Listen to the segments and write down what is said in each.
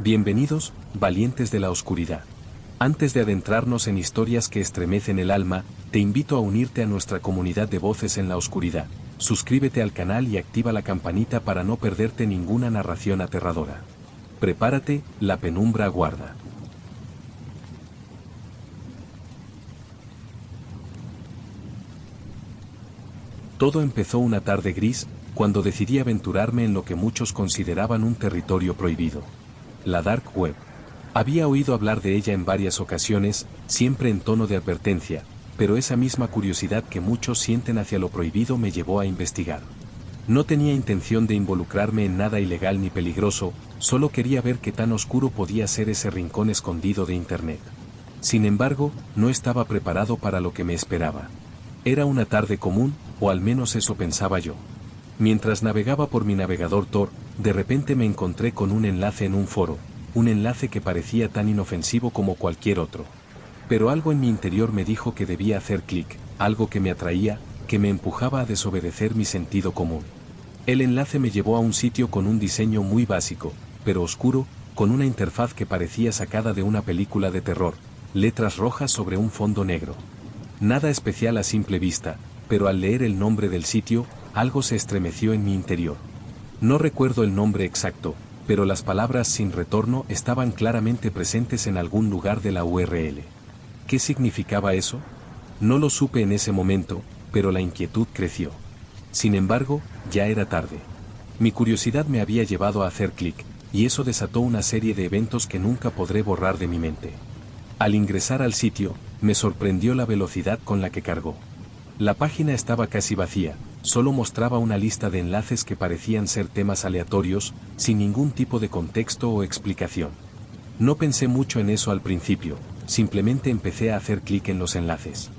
Bienvenidos, valientes de la oscuridad. Antes de adentrarnos en historias que estremecen el alma, te invito a unirte a nuestra comunidad de voces en la oscuridad. Suscríbete al canal y activa la campanita para no perderte ninguna narración aterradora. Prepárate, la penumbra aguarda. Todo empezó una tarde gris, cuando decidí aventurarme en lo que muchos consideraban un territorio prohibido. La Dark Web. Había oído hablar de ella en varias ocasiones, siempre en tono de advertencia, pero esa misma curiosidad que muchos sienten hacia lo prohibido me llevó a investigar. No tenía intención de involucrarme en nada ilegal ni peligroso, solo quería ver qué tan oscuro podía ser ese rincón escondido de Internet. Sin embargo, no estaba preparado para lo que me esperaba. Era una tarde común, o al menos eso pensaba yo. Mientras navegaba por mi navegador Tor, de repente me encontré con un enlace en un foro, un enlace que parecía tan inofensivo como cualquier otro. Pero algo en mi interior me dijo que debía hacer clic, algo que me atraía, que me empujaba a desobedecer mi sentido común. El enlace me llevó a un sitio con un diseño muy básico, pero oscuro, con una interfaz que parecía sacada de una película de terror, letras rojas sobre un fondo negro. Nada especial a simple vista, pero al leer el nombre del sitio, algo se estremeció en mi interior. No recuerdo el nombre exacto, pero las palabras sin retorno estaban claramente presentes en algún lugar de la URL. ¿Qué significaba eso? No lo supe en ese momento, pero la inquietud creció. Sin embargo, ya era tarde. Mi curiosidad me había llevado a hacer clic, y eso desató una serie de eventos que nunca podré borrar de mi mente. Al ingresar al sitio, me sorprendió la velocidad con la que cargó. La página estaba casi vacía, solo mostraba una lista de enlaces que parecían ser temas aleatorios, sin ningún tipo de contexto o explicación. No pensé mucho en eso al principio, simplemente empecé a hacer clic en los enlaces.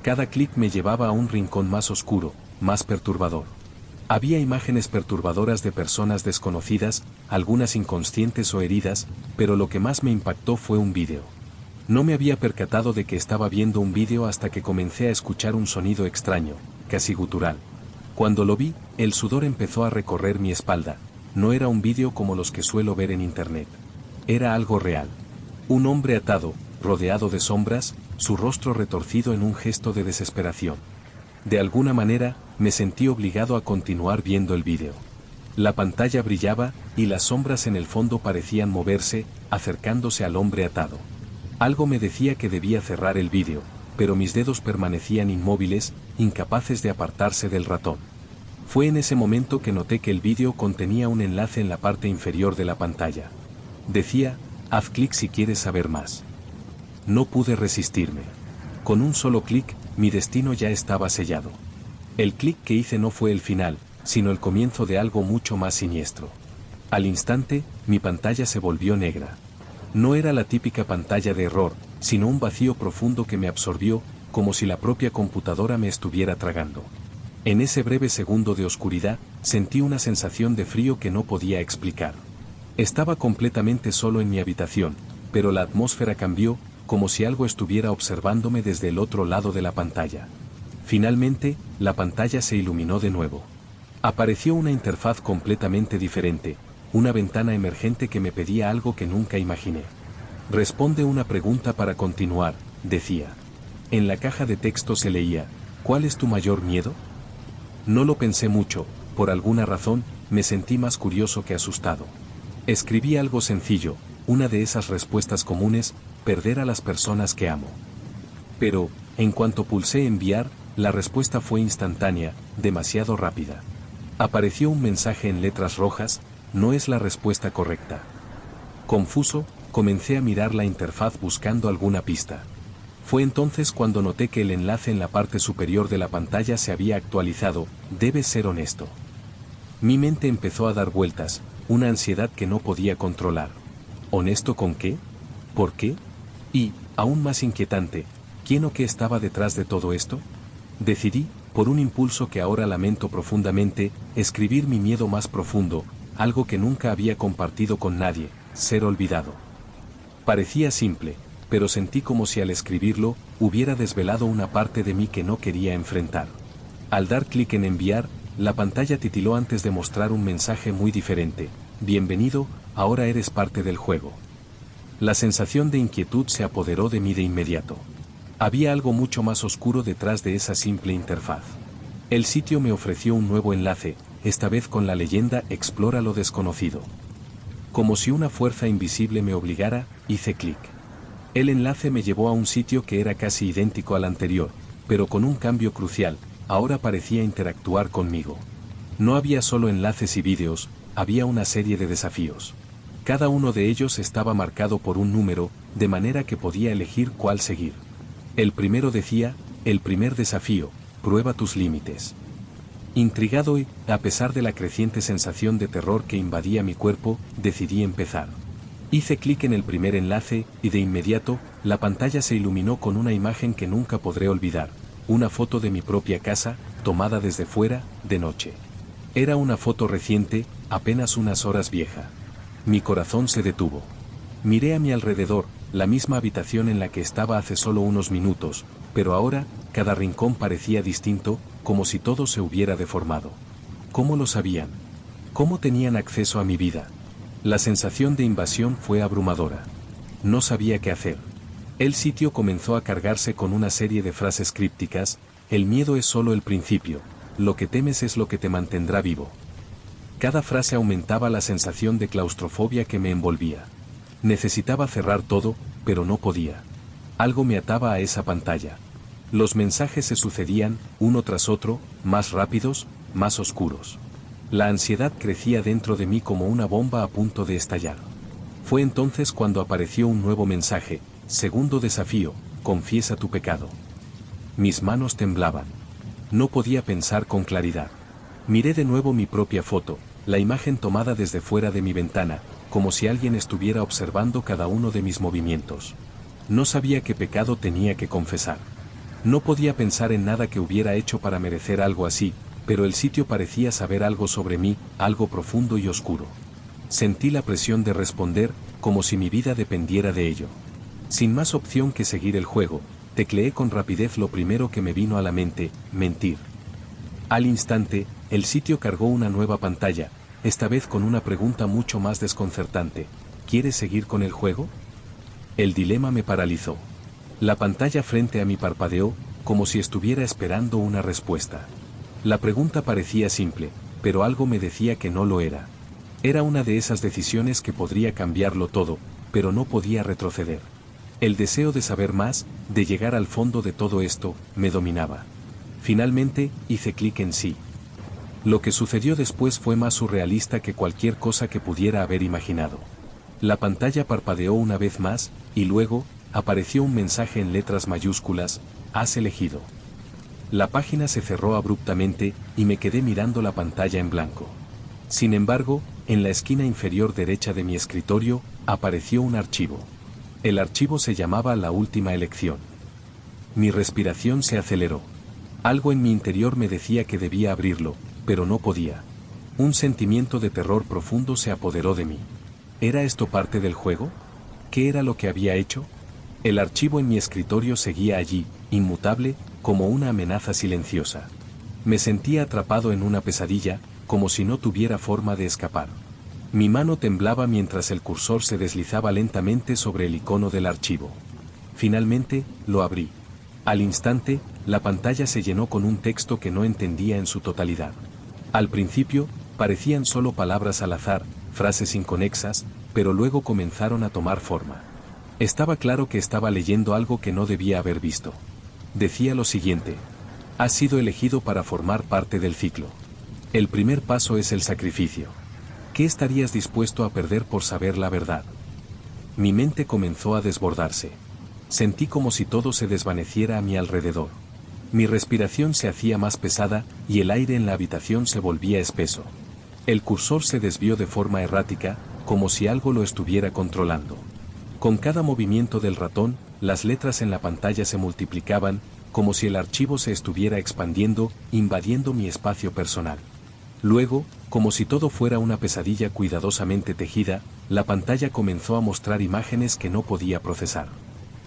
Cada clic me llevaba a un rincón más oscuro, más perturbador. Había imágenes perturbadoras de personas desconocidas, algunas inconscientes o heridas, pero lo que más me impactó fue un vídeo. No me había percatado de que estaba viendo un vídeo hasta que comencé a escuchar un sonido extraño, casi gutural. Cuando lo vi, el sudor empezó a recorrer mi espalda. No era un vídeo como los que suelo ver en internet. Era algo real. Un hombre atado, rodeado de sombras, su rostro retorcido en un gesto de desesperación. De alguna manera, me sentí obligado a continuar viendo el vídeo. La pantalla brillaba, y las sombras en el fondo parecían moverse, acercándose al hombre atado. Algo me decía que debía cerrar el vídeo, pero mis dedos permanecían inmóviles, incapaces de apartarse del ratón. Fue en ese momento que noté que el vídeo contenía un enlace en la parte inferior de la pantalla. Decía, haz clic si quieres saber más. No pude resistirme. Con un solo clic, mi destino ya estaba sellado. El clic que hice no fue el final, sino el comienzo de algo mucho más siniestro. Al instante, mi pantalla se volvió negra. No era la típica pantalla de error, sino un vacío profundo que me absorbió, como si la propia computadora me estuviera tragando. En ese breve segundo de oscuridad, sentí una sensación de frío que no podía explicar. Estaba completamente solo en mi habitación, pero la atmósfera cambió, como si algo estuviera observándome desde el otro lado de la pantalla. Finalmente, la pantalla se iluminó de nuevo. Apareció una interfaz completamente diferente, una ventana emergente que me pedía algo que nunca imaginé. Responde una pregunta para continuar, decía. En la caja de texto se leía, ¿cuál es tu mayor miedo? No lo pensé mucho, por alguna razón, me sentí más curioso que asustado. Escribí algo sencillo, una de esas respuestas comunes, perder a las personas que amo. Pero, en cuanto pulsé enviar, la respuesta fue instantánea, demasiado rápida. Apareció un mensaje en letras rojas, no es la respuesta correcta. Confuso, comencé a mirar la interfaz buscando alguna pista. Fue entonces cuando noté que el enlace en la parte superior de la pantalla se había actualizado, debes ser honesto. Mi mente empezó a dar vueltas, una ansiedad que no podía controlar. ¿Honesto con qué? ¿Por qué? Y, aún más inquietante, ¿quién o qué estaba detrás de todo esto? Decidí, por un impulso que ahora lamento profundamente, escribir mi miedo más profundo, algo que nunca había compartido con nadie, ser olvidado. Parecía simple, pero sentí como si al escribirlo, hubiera desvelado una parte de mí que no quería enfrentar. Al dar clic en enviar, la pantalla titiló antes de mostrar un mensaje muy diferente. Bienvenido, ahora eres parte del juego. La sensación de inquietud se apoderó de mí de inmediato. Había algo mucho más oscuro detrás de esa simple interfaz. El sitio me ofreció un nuevo enlace, esta vez con la leyenda Explora lo desconocido. Como si una fuerza invisible me obligara, hice clic. El enlace me llevó a un sitio que era casi idéntico al anterior, pero con un cambio crucial, ahora parecía interactuar conmigo. No había solo enlaces y vídeos, había una serie de desafíos. Cada uno de ellos estaba marcado por un número, de manera que podía elegir cuál seguir. El primero decía, el primer desafío, prueba tus límites. Intrigado y, a pesar de la creciente sensación de terror que invadía mi cuerpo, decidí empezar. Hice clic en el primer enlace, y de inmediato, la pantalla se iluminó con una imagen que nunca podré olvidar, una foto de mi propia casa, tomada desde fuera, de noche. Era una foto reciente, apenas unas horas vieja. Mi corazón se detuvo. Miré a mi alrededor, la misma habitación en la que estaba hace solo unos minutos, pero ahora, cada rincón parecía distinto, como si todo se hubiera deformado. ¿Cómo lo sabían? ¿Cómo tenían acceso a mi vida? La sensación de invasión fue abrumadora. No sabía qué hacer. El sitio comenzó a cargarse con una serie de frases crípticas, el miedo es solo el principio, lo que temes es lo que te mantendrá vivo. Cada frase aumentaba la sensación de claustrofobia que me envolvía. Necesitaba cerrar todo, pero no podía. Algo me ataba a esa pantalla. Los mensajes se sucedían, uno tras otro, más rápidos, más oscuros. La ansiedad crecía dentro de mí como una bomba a punto de estallar. Fue entonces cuando apareció un nuevo mensaje, segundo desafío, confiesa tu pecado. Mis manos temblaban. No podía pensar con claridad. Miré de nuevo mi propia foto, la imagen tomada desde fuera de mi ventana, como si alguien estuviera observando cada uno de mis movimientos. No sabía qué pecado tenía que confesar. No podía pensar en nada que hubiera hecho para merecer algo así, pero el sitio parecía saber algo sobre mí, algo profundo y oscuro. Sentí la presión de responder, como si mi vida dependiera de ello. Sin más opción que seguir el juego, tecleé con rapidez lo primero que me vino a la mente, mentir. Al instante, el sitio cargó una nueva pantalla, esta vez con una pregunta mucho más desconcertante. ¿Quieres seguir con el juego? El dilema me paralizó. La pantalla frente a mí parpadeó, como si estuviera esperando una respuesta. La pregunta parecía simple, pero algo me decía que no lo era. Era una de esas decisiones que podría cambiarlo todo, pero no podía retroceder. El deseo de saber más, de llegar al fondo de todo esto, me dominaba. Finalmente, hice clic en sí. Lo que sucedió después fue más surrealista que cualquier cosa que pudiera haber imaginado. La pantalla parpadeó una vez más, y luego, apareció un mensaje en letras mayúsculas, has elegido. La página se cerró abruptamente, y me quedé mirando la pantalla en blanco. Sin embargo, en la esquina inferior derecha de mi escritorio, apareció un archivo. El archivo se llamaba La última elección. Mi respiración se aceleró. Algo en mi interior me decía que debía abrirlo, pero no podía. Un sentimiento de terror profundo se apoderó de mí. ¿Era esto parte del juego? ¿Qué era lo que había hecho? El archivo en mi escritorio seguía allí, inmutable, como una amenaza silenciosa. Me sentía atrapado en una pesadilla, como si no tuviera forma de escapar. Mi mano temblaba mientras el cursor se deslizaba lentamente sobre el icono del archivo. Finalmente, lo abrí. Al instante, la pantalla se llenó con un texto que no entendía en su totalidad. Al principio, parecían solo palabras al azar, frases inconexas, pero luego comenzaron a tomar forma. Estaba claro que estaba leyendo algo que no debía haber visto. Decía lo siguiente: has sido elegido para formar parte del ciclo. El primer paso es el sacrificio. ¿Qué estarías dispuesto a perder por saber la verdad? Mi mente comenzó a desbordarse. Sentí como si todo se desvaneciera a mi alrededor. Mi respiración se hacía más pesada, y el aire en la habitación se volvía espeso. El cursor se desvió de forma errática, como si algo lo estuviera controlando. Con cada movimiento del ratón, las letras en la pantalla se multiplicaban, como si el archivo se estuviera expandiendo, invadiendo mi espacio personal. Luego, como si todo fuera una pesadilla cuidadosamente tejida, la pantalla comenzó a mostrar imágenes que no podía procesar.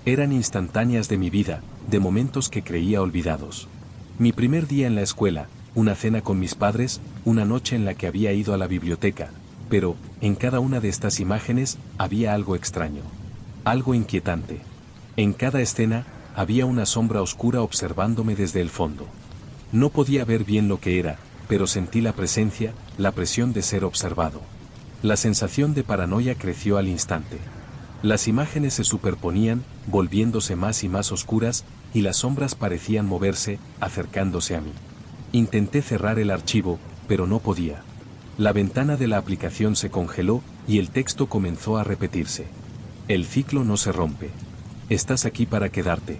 Eran instantáneas de mi vida, de momentos que creía olvidados. Mi primer día en la escuela, una cena con mis padres, una noche en la que había ido a la biblioteca, pero, en cada una de estas imágenes, había algo extraño. Algo inquietante. En cada escena, había una sombra oscura observándome desde el fondo. No podía ver bien lo que era, pero sentí la presencia, la presión de ser observado. La sensación de paranoia creció al instante. Las imágenes se superponían, volviéndose más y más oscuras, y las sombras parecían moverse, acercándose a mí. Intenté cerrar el archivo, pero no podía. La ventana de la aplicación se congeló, y el texto comenzó a repetirse. El ciclo no se rompe. Estás aquí para quedarte.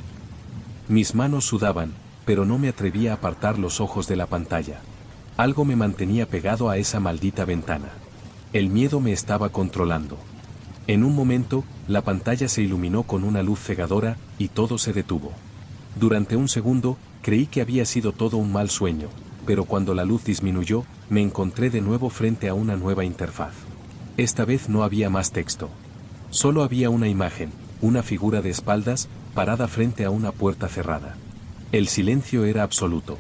Mis manos sudaban, pero no me atrevía a apartar los ojos de la pantalla. Algo me mantenía pegado a esa maldita ventana. El miedo me estaba controlando. En un momento, la pantalla se iluminó con una luz cegadora, y todo se detuvo. Durante un segundo, creí que había sido todo un mal sueño, pero cuando la luz disminuyó, me encontré de nuevo frente a una nueva interfaz. Esta vez no había más texto. Solo había una imagen, una figura de espaldas, parada frente a una puerta cerrada. El silencio era absoluto.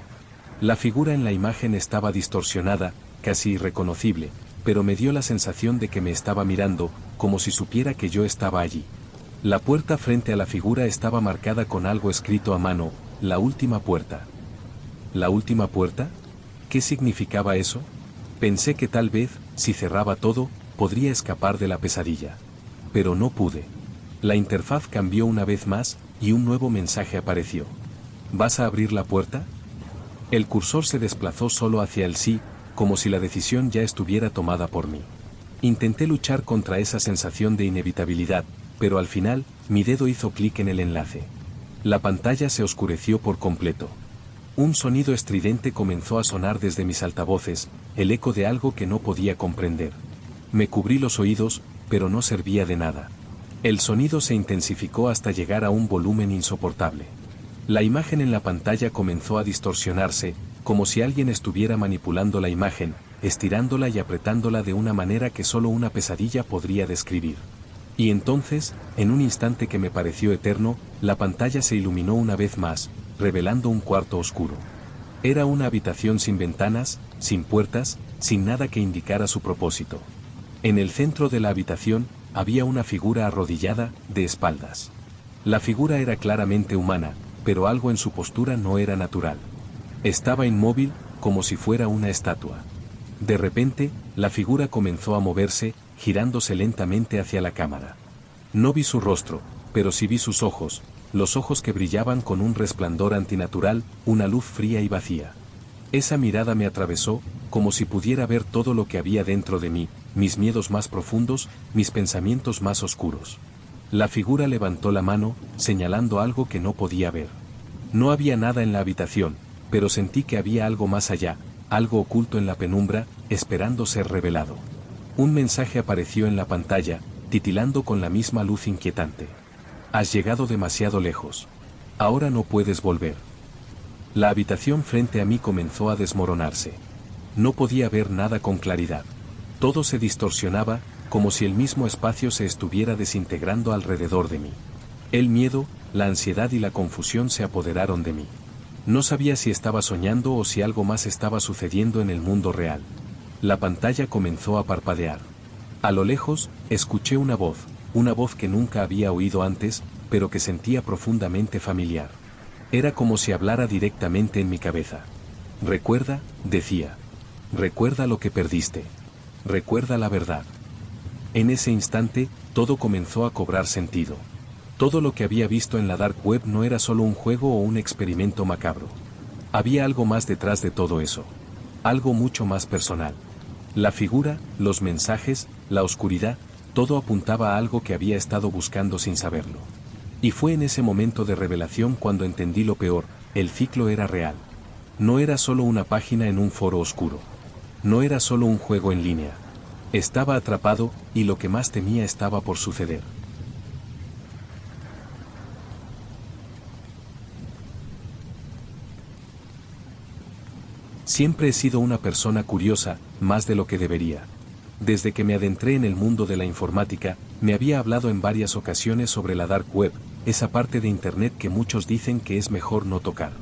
La figura en la imagen estaba distorsionada, casi irreconocible, pero me dio la sensación de que me estaba mirando, como si supiera que yo estaba allí. La puerta frente a la figura estaba marcada con algo escrito a mano, la última puerta. ¿La última puerta? ¿Qué significaba eso? Pensé que tal vez, si cerraba todo, podría escapar de la pesadilla. Pero no pude. La interfaz cambió una vez más, y un nuevo mensaje apareció. ¿Vas a abrir la puerta? El cursor se desplazó solo hacia el sí, como si la decisión ya estuviera tomada por mí. Intenté luchar contra esa sensación de inevitabilidad, pero al final, mi dedo hizo clic en el enlace. La pantalla se oscureció por completo. Un sonido estridente comenzó a sonar desde mis altavoces, el eco de algo que no podía comprender. Me cubrí los oídos, pero no servía de nada. El sonido se intensificó hasta llegar a un volumen insoportable. La imagen en la pantalla comenzó a distorsionarse, como si alguien estuviera manipulando la imagen, estirándola y apretándola de una manera que solo una pesadilla podría describir. Y entonces, en un instante que me pareció eterno, la pantalla se iluminó una vez más, revelando un cuarto oscuro. Era una habitación sin ventanas, sin puertas, sin nada que indicara su propósito. En el centro de la habitación, había una figura arrodillada, de espaldas. La figura era claramente humana, pero algo en su postura no era natural. Estaba inmóvil, como si fuera una estatua. De repente, la figura comenzó a moverse, girándose lentamente hacia la cámara. No vi su rostro, pero sí vi sus ojos, los ojos que brillaban con un resplandor antinatural, una luz fría y vacía. Esa mirada me atravesó, como si pudiera ver todo lo que había dentro de mí, mis miedos más profundos, mis pensamientos más oscuros. La figura levantó la mano, señalando algo que no podía ver. No había nada en la habitación, pero sentí que había algo más allá, algo oculto en la penumbra, esperando ser revelado. Un mensaje apareció en la pantalla, titilando con la misma luz inquietante. Has llegado demasiado lejos. Ahora no puedes volver. La habitación frente a mí comenzó a desmoronarse. No podía ver nada con claridad. Todo se distorsionaba, como si el mismo espacio se estuviera desintegrando alrededor de mí. El miedo, la ansiedad y la confusión se apoderaron de mí. No sabía si estaba soñando o si algo más estaba sucediendo en el mundo real. La pantalla comenzó a parpadear. A lo lejos, escuché una voz que nunca había oído antes, pero que sentía profundamente familiar. Era como si hablara directamente en mi cabeza. Recuerda, decía. Recuerda lo que perdiste. Recuerda la verdad. En ese instante, todo comenzó a cobrar sentido. Todo lo que había visto en la dark web no era solo un juego o un experimento macabro. Había algo más detrás de todo eso. Algo mucho más personal. La figura, los mensajes, la oscuridad, todo apuntaba a algo que había estado buscando sin saberlo. Y fue en ese momento de revelación cuando entendí lo peor, el ciclo era real. No era solo una página en un foro oscuro. No era solo un juego en línea. Estaba atrapado, y lo que más temía estaba por suceder. Siempre he sido una persona curiosa, más de lo que debería. Desde que me adentré en el mundo de la informática, me había hablado en varias ocasiones sobre la dark web, esa parte de Internet que muchos dicen que es mejor no tocar.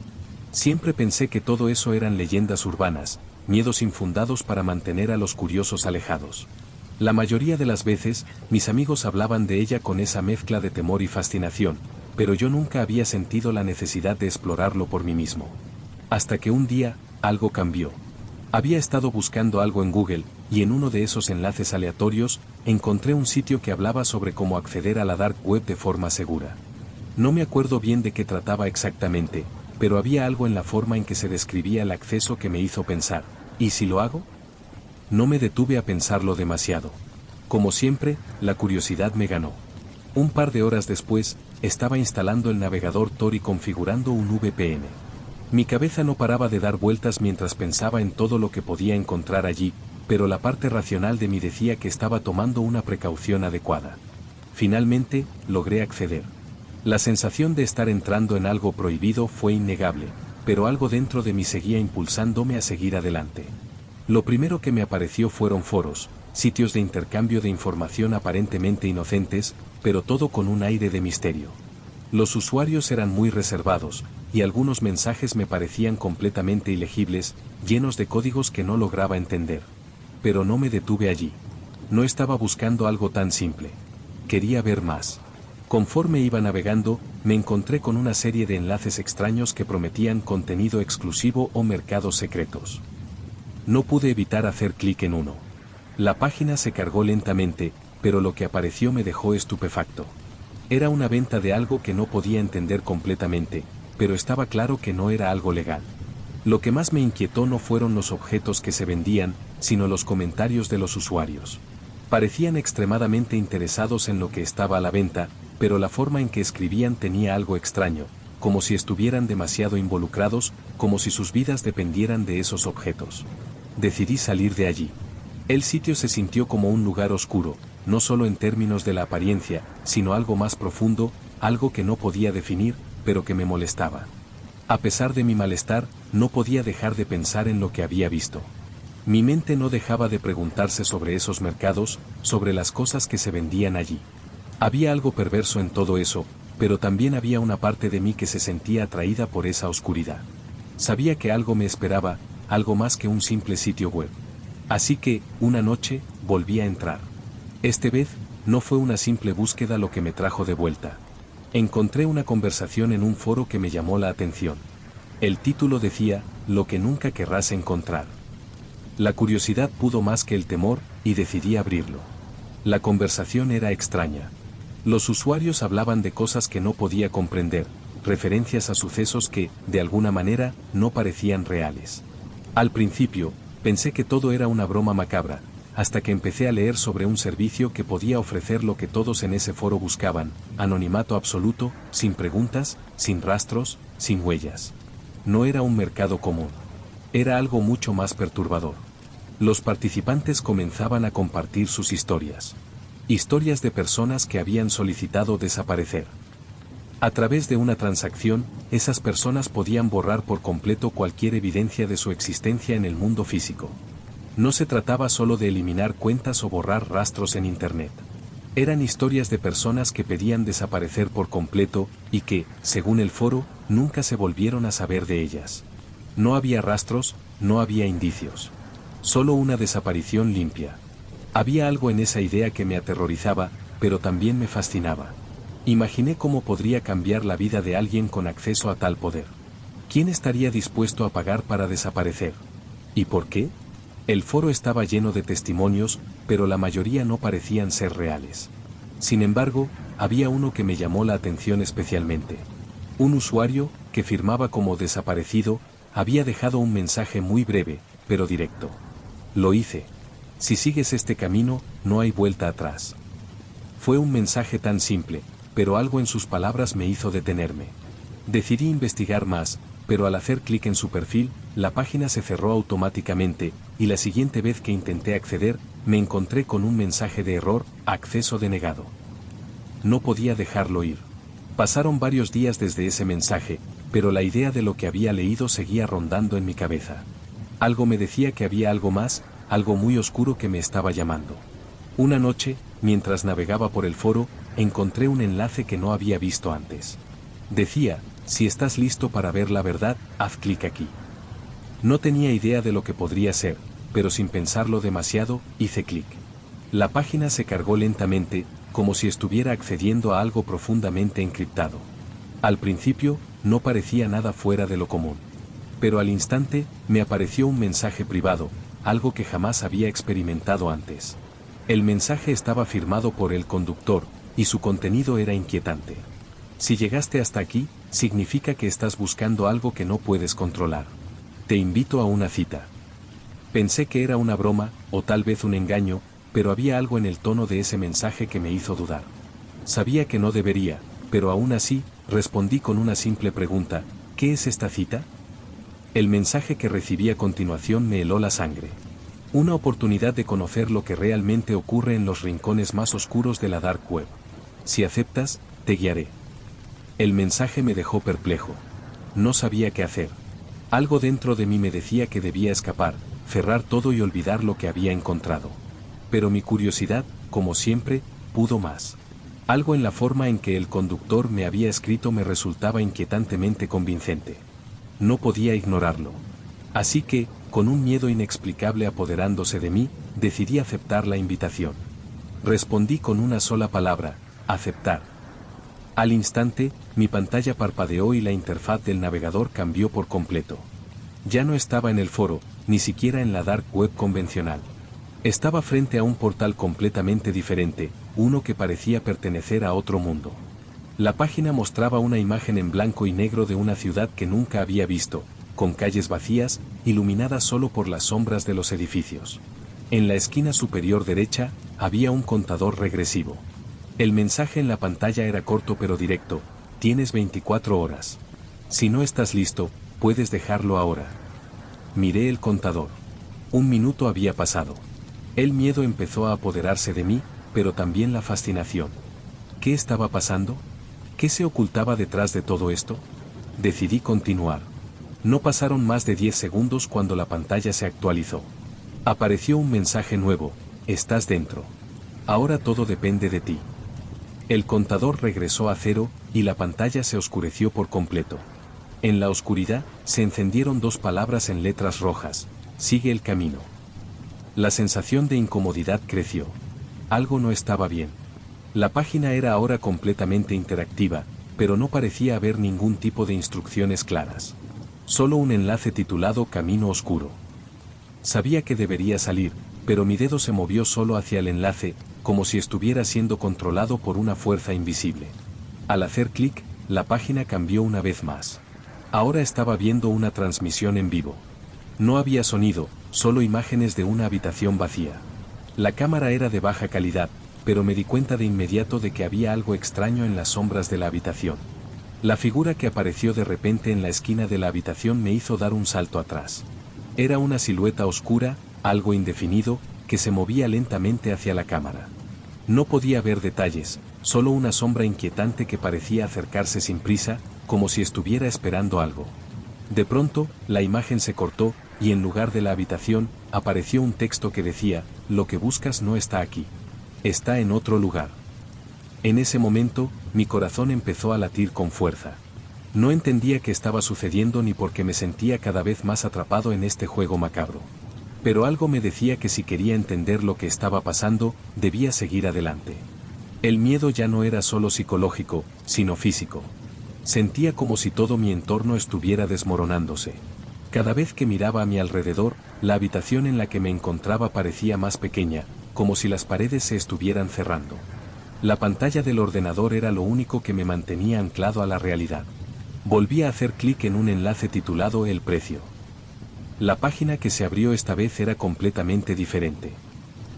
Siempre pensé que todo eso eran leyendas urbanas, miedos infundados para mantener a los curiosos alejados. La mayoría de las veces, mis amigos hablaban de ella con esa mezcla de temor y fascinación, pero yo nunca había sentido la necesidad de explorarlo por mí mismo. Hasta que un día, algo cambió. Había estado buscando algo en Google, y en uno de esos enlaces aleatorios, encontré un sitio que hablaba sobre cómo acceder a la dark web de forma segura. No me acuerdo bien de qué trataba exactamente, pero había algo en la forma en que se describía el acceso que me hizo pensar, ¿y si lo hago? No me detuve a pensarlo demasiado. Como siempre, la curiosidad me ganó. Un par de horas después, estaba instalando el navegador Tor y configurando un VPN. Mi cabeza no paraba de dar vueltas mientras pensaba en todo lo que podía encontrar allí, pero la parte racional de mí decía que estaba tomando una precaución adecuada. Finalmente, logré acceder. La sensación de estar entrando en algo prohibido fue innegable, pero algo dentro de mí seguía impulsándome a seguir adelante. Lo primero que me apareció fueron foros, sitios de intercambio de información aparentemente inocentes, pero todo con un aire de misterio. Los usuarios eran muy reservados, y algunos mensajes me parecían completamente ilegibles, llenos de códigos que no lograba entender. Pero no me detuve allí. No estaba buscando algo tan simple. Quería ver más. Conforme iba navegando, me encontré con una serie de enlaces extraños que prometían contenido exclusivo o mercados secretos. No pude evitar hacer clic en uno. La página se cargó lentamente, pero lo que apareció me dejó estupefacto. Era una venta de algo que no podía entender completamente, pero estaba claro que no era algo legal. Lo que más me inquietó no fueron los objetos que se vendían, sino los comentarios de los usuarios. Parecían extremadamente interesados en lo que estaba a la venta, pero la forma en que escribían tenía algo extraño, como si estuvieran demasiado involucrados, como si sus vidas dependieran de esos objetos. Decidí salir de allí. El sitio se sintió como un lugar oscuro, no solo en términos de la apariencia, sino algo más profundo, algo que no podía definir, pero que me molestaba. A pesar de mi malestar, no podía dejar de pensar en lo que había visto. Mi mente no dejaba de preguntarse sobre esos mercados, sobre las cosas que se vendían allí. Había algo perverso en todo eso, pero también había una parte de mí que se sentía atraída por esa oscuridad. Sabía que algo me esperaba, algo más que un simple sitio web. Así que, una noche, volví a entrar. Esta vez, no fue una simple búsqueda lo que me trajo de vuelta. Encontré una conversación en un foro que me llamó la atención. El título decía, lo que nunca querrás encontrar. La curiosidad pudo más que el temor, y decidí abrirlo. La conversación era extraña. Los usuarios hablaban de cosas que no podía comprender, referencias a sucesos que, de alguna manera, no parecían reales. Al principio, pensé que todo era una broma macabra, hasta que empecé a leer sobre un servicio que podía ofrecer lo que todos en ese foro buscaban, anonimato absoluto, sin preguntas, sin rastros, sin huellas. No era un mercado común. Era algo mucho más perturbador. Los participantes comenzaban a compartir sus historias. Historias de personas que habían solicitado desaparecer. A través de una transacción, esas personas podían borrar por completo cualquier evidencia de su existencia en el mundo físico. No se trataba solo de eliminar cuentas o borrar rastros en Internet. Eran historias de personas que pedían desaparecer por completo, y que, según el foro, nunca se volvieron a saber de ellas. No había rastros, no había indicios. Solo una desaparición limpia. Había algo en esa idea que me aterrorizaba, pero también me fascinaba. Imaginé cómo podría cambiar la vida de alguien con acceso a tal poder. ¿Quién estaría dispuesto a pagar para desaparecer? ¿Y por qué? El foro estaba lleno de testimonios, pero la mayoría no parecían ser reales. Sin embargo, había uno que me llamó la atención especialmente. Un usuario, que firmaba como desaparecido, había dejado un mensaje muy breve, pero directo. Lo hice. Si sigues este camino, no hay vuelta atrás. Fue un mensaje tan simple, pero algo en sus palabras me hizo detenerme. Decidí investigar más, pero al hacer clic en su perfil, la página se cerró automáticamente, y la siguiente vez que intenté acceder, me encontré con un mensaje de error, acceso denegado. No podía dejarlo ir. Pasaron varios días desde ese mensaje, pero la idea de lo que había leído seguía rondando en mi cabeza. Algo me decía que había algo más, algo muy oscuro que me estaba llamando. Una noche, mientras navegaba por el foro, encontré un enlace que no había visto antes. Decía, si estás listo para ver la verdad, haz clic aquí. No tenía idea de lo que podría ser, pero sin pensarlo demasiado, hice clic. La página se cargó lentamente, como si estuviera accediendo a algo profundamente encriptado. Al principio, no parecía nada fuera de lo común. Pero al instante, me apareció un mensaje privado, algo que jamás había experimentado antes. El mensaje estaba firmado por el conductor, y su contenido era inquietante. Si llegaste hasta aquí, significa que estás buscando algo que no puedes controlar. Te invito a una cita. Pensé que era una broma, o tal vez un engaño, pero había algo en el tono de ese mensaje que me hizo dudar. Sabía que no debería, pero aún así, respondí con una simple pregunta: ¿qué es esta cita? El mensaje que recibí a continuación me heló la sangre. Una oportunidad de conocer lo que realmente ocurre en los rincones más oscuros de la Dark Web. Si aceptas, te guiaré. El mensaje me dejó perplejo. No sabía qué hacer. Algo dentro de mí me decía que debía escapar, cerrar todo y olvidar lo que había encontrado. Pero mi curiosidad, como siempre, pudo más. Algo en la forma en que el conductor me había escrito me resultaba inquietantemente convincente. No podía ignorarlo. Así que, con un miedo inexplicable apoderándose de mí, decidí aceptar la invitación. Respondí con una sola palabra: aceptar. Al instante, mi pantalla parpadeó y la interfaz del navegador cambió por completo. Ya no estaba en el foro, ni siquiera en la Dark Web convencional. Estaba frente a un portal completamente diferente, uno que parecía pertenecer a otro mundo. La página mostraba una imagen en blanco y negro de una ciudad que nunca había visto, con calles vacías, iluminadas solo por las sombras de los edificios. En la esquina superior derecha, había un contador regresivo. El mensaje en la pantalla era corto pero directo: tienes 24 horas. Si no estás listo, puedes dejarlo ahora. Miré el contador. 1 minuto había pasado. El miedo empezó a apoderarse de mí, pero también la fascinación. ¿Qué estaba pasando? ¿Qué se ocultaba detrás de todo esto? Decidí continuar. No pasaron más de 10 segundos cuando la pantalla se actualizó. Apareció un mensaje nuevo: estás dentro. Ahora todo depende de ti. El contador regresó a 0, y la pantalla se oscureció por completo. En la oscuridad, se encendieron 2 palabras en letras rojas: sigue el camino. La sensación de incomodidad creció. Algo no estaba bien. La página era ahora completamente interactiva, pero no parecía haber ningún tipo de instrucciones claras. Solo un enlace titulado Camino Oscuro. Sabía que debería salir, pero mi dedo se movió solo hacia el enlace, como si estuviera siendo controlado por una fuerza invisible. Al hacer clic, la página cambió una vez más. Ahora estaba viendo una transmisión en vivo. No había sonido, solo imágenes de una habitación vacía. La cámara era de baja calidad, pero me di cuenta de inmediato de que había algo extraño en las sombras de la habitación. La figura que apareció de repente en la esquina de la habitación me hizo dar un salto atrás. Era una silueta oscura, algo indefinido, que se movía lentamente hacia la cámara. No podía ver detalles, solo una sombra inquietante que parecía acercarse sin prisa, como si estuviera esperando algo. De pronto, la imagen se cortó, y en lugar de la habitación, apareció un texto que decía: lo que buscas no está aquí. Está en otro lugar. En ese momento, mi corazón empezó a latir con fuerza. No entendía qué estaba sucediendo ni por qué me sentía cada vez más atrapado en este juego macabro. Pero algo me decía que si quería entender lo que estaba pasando, debía seguir adelante. El miedo ya no era solo psicológico, sino físico. Sentía como si todo mi entorno estuviera desmoronándose. Cada vez que miraba a mi alrededor, la habitación en la que me encontraba parecía más pequeña, como si las paredes se estuvieran cerrando. La pantalla del ordenador era lo único que me mantenía anclado a la realidad. Volví a hacer clic en un enlace titulado El precio. La página que se abrió esta vez era completamente diferente.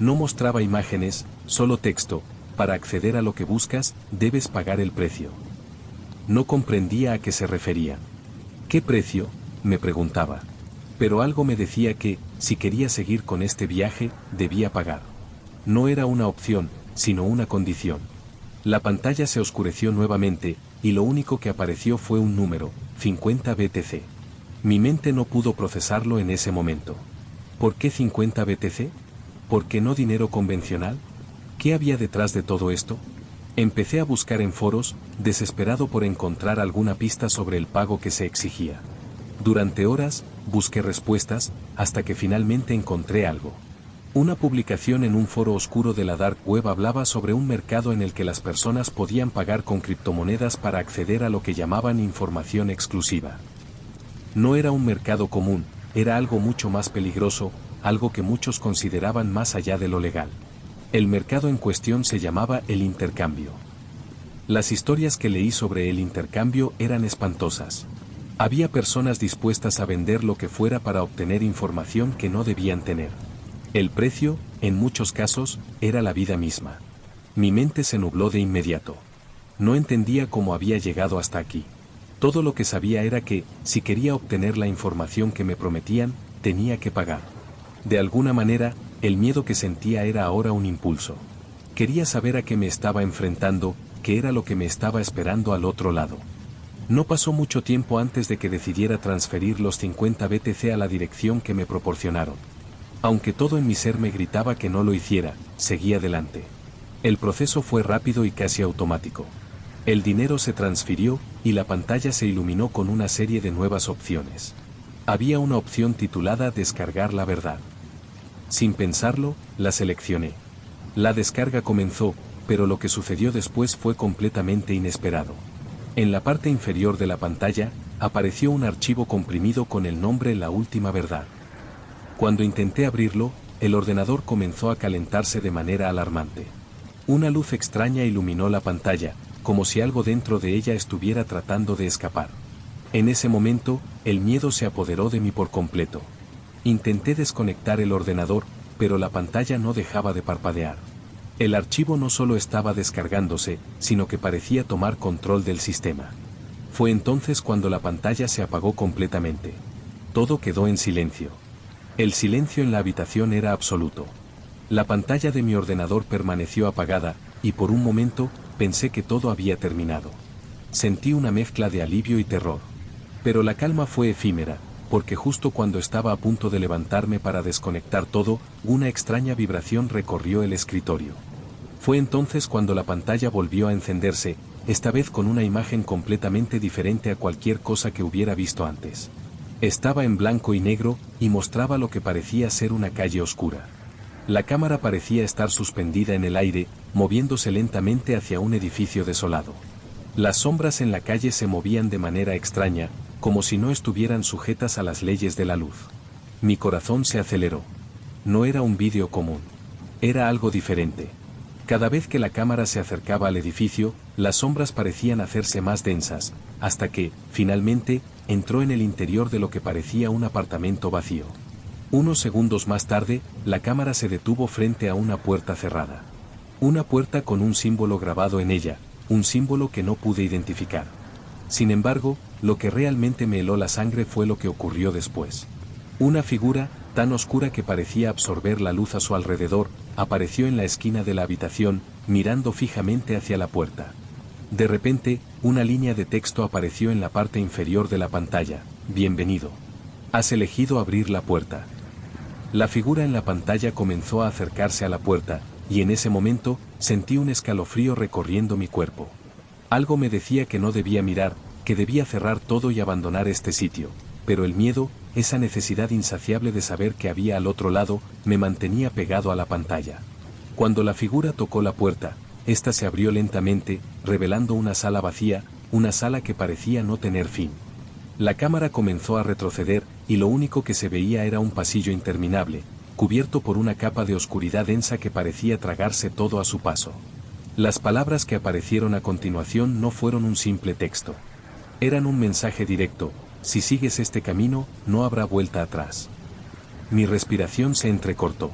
No mostraba imágenes, solo texto: para acceder a lo que buscas, debes pagar el precio. No comprendía a qué se referían. ¿Qué precio?, me preguntaba. Pero algo me decía que, si quería seguir con este viaje, debía pagar. No era una opción, sino una condición. La pantalla se oscureció nuevamente, y lo único que apareció fue un número: 50 BTC. Mi mente no pudo procesarlo en ese momento. ¿Por qué 50 BTC? ¿Por qué no dinero convencional? ¿Qué había detrás de todo esto? Empecé a buscar en foros, desesperado por encontrar alguna pista sobre el pago que se exigía. Durante horas, busqué respuestas, hasta que finalmente encontré algo. Una publicación en un foro oscuro de la Dark Web hablaba sobre un mercado en el que las personas podían pagar con criptomonedas para acceder a lo que llamaban información exclusiva. No era un mercado común, era algo mucho más peligroso, algo que muchos consideraban más allá de lo legal. El mercado en cuestión se llamaba el intercambio. Las historias que leí sobre el intercambio eran espantosas. Había personas dispuestas a vender lo que fuera para obtener información que no debían tener. El precio, en muchos casos, era la vida misma. Mi mente se nubló de inmediato. No entendía cómo había llegado hasta aquí. Todo lo que sabía era que, si quería obtener la información que me prometían, tenía que pagar. De alguna manera, el miedo que sentía era ahora un impulso. Quería saber a qué me estaba enfrentando, qué era lo que me estaba esperando al otro lado. No pasó mucho tiempo antes de que decidiera transferir los 50 BTC a la dirección que me proporcionaron. Aunque todo en mi ser me gritaba que no lo hiciera, seguí adelante. El proceso fue rápido y casi automático. El dinero se transfirió, y la pantalla se iluminó con una serie de nuevas opciones. Había una opción titulada Descargar la verdad. Sin pensarlo, la seleccioné. La descarga comenzó, pero lo que sucedió después fue completamente inesperado. En la parte inferior de la pantalla, apareció un archivo comprimido con el nombre La Última Verdad. Cuando intenté abrirlo, el ordenador comenzó a calentarse de manera alarmante. Una luz extraña iluminó la pantalla, como si algo dentro de ella estuviera tratando de escapar. En ese momento, el miedo se apoderó de mí por completo. Intenté desconectar el ordenador, pero la pantalla no dejaba de parpadear. El archivo no solo estaba descargándose, sino que parecía tomar control del sistema. Fue entonces cuando la pantalla se apagó completamente. Todo quedó en silencio. El silencio en la habitación era absoluto. La pantalla de mi ordenador permaneció apagada, y por un momento, pensé que todo había terminado. Sentí una mezcla de alivio y terror. Pero la calma fue efímera, porque justo cuando estaba a punto de levantarme para desconectar todo, una extraña vibración recorrió el escritorio. Fue entonces cuando la pantalla volvió a encenderse, esta vez con una imagen completamente diferente a cualquier cosa que hubiera visto antes. Estaba en blanco y negro, y mostraba lo que parecía ser una calle oscura. La cámara parecía estar suspendida en el aire, moviéndose lentamente hacia un edificio desolado. Las sombras en la calle se movían de manera extraña, como si no estuvieran sujetas a las leyes de la luz. Mi corazón se aceleró. No era un vídeo común. Era algo diferente. Cada vez que la cámara se acercaba al edificio, las sombras parecían hacerse más densas, hasta que, finalmente, entró en el interior de lo que parecía un apartamento vacío. Unos segundos más tarde, la cámara se detuvo frente a una puerta cerrada. Una puerta con un símbolo grabado en ella, un símbolo que no pude identificar. Sin embargo, lo que realmente me heló la sangre fue lo que ocurrió después. Una figura, tan oscura que parecía absorber la luz a su alrededor, apareció en la esquina de la habitación, mirando fijamente hacia la puerta. De repente, una línea de texto apareció en la parte inferior de la pantalla. Bienvenido. Has elegido abrir la puerta. La figura en la pantalla comenzó a acercarse a la puerta, y en ese momento, sentí un escalofrío recorriendo mi cuerpo. Algo me decía que no debía mirar, que debía cerrar todo y abandonar este sitio, pero el miedo, esa necesidad insaciable de saber qué había al otro lado, me mantenía pegado a la pantalla. Cuando la figura tocó la puerta, esta se abrió lentamente, revelando una sala vacía, una sala que parecía no tener fin. La cámara comenzó a retroceder, y lo único que se veía era un pasillo interminable, cubierto por una capa de oscuridad densa que parecía tragarse todo a su paso. Las palabras que aparecieron a continuación no fueron un simple texto. Eran un mensaje directo: si sigues este camino, no habrá vuelta atrás. Mi respiración se entrecortó.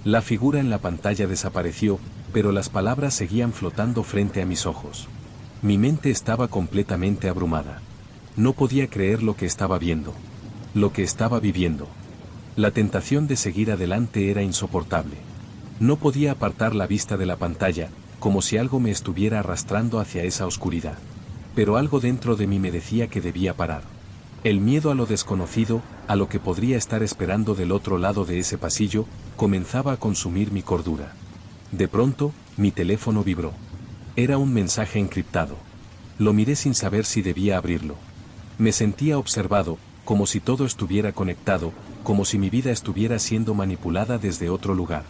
La figura en la pantalla desapareció, pero las palabras seguían flotando frente a mis ojos. Mi mente estaba completamente abrumada. No podía creer lo que estaba viendo. Lo que estaba viviendo. La tentación de seguir adelante era insoportable. No podía apartar la vista de la pantalla, como si algo me estuviera arrastrando hacia esa oscuridad. Pero algo dentro de mí me decía que debía parar. El miedo a lo desconocido, a lo que podría estar esperando del otro lado de ese pasillo, comenzaba a consumir mi cordura. De pronto, mi teléfono vibró. Era un mensaje encriptado. Lo miré sin saber si debía abrirlo. Me sentía observado, como si todo estuviera conectado, como si mi vida estuviera siendo manipulada desde otro lugar.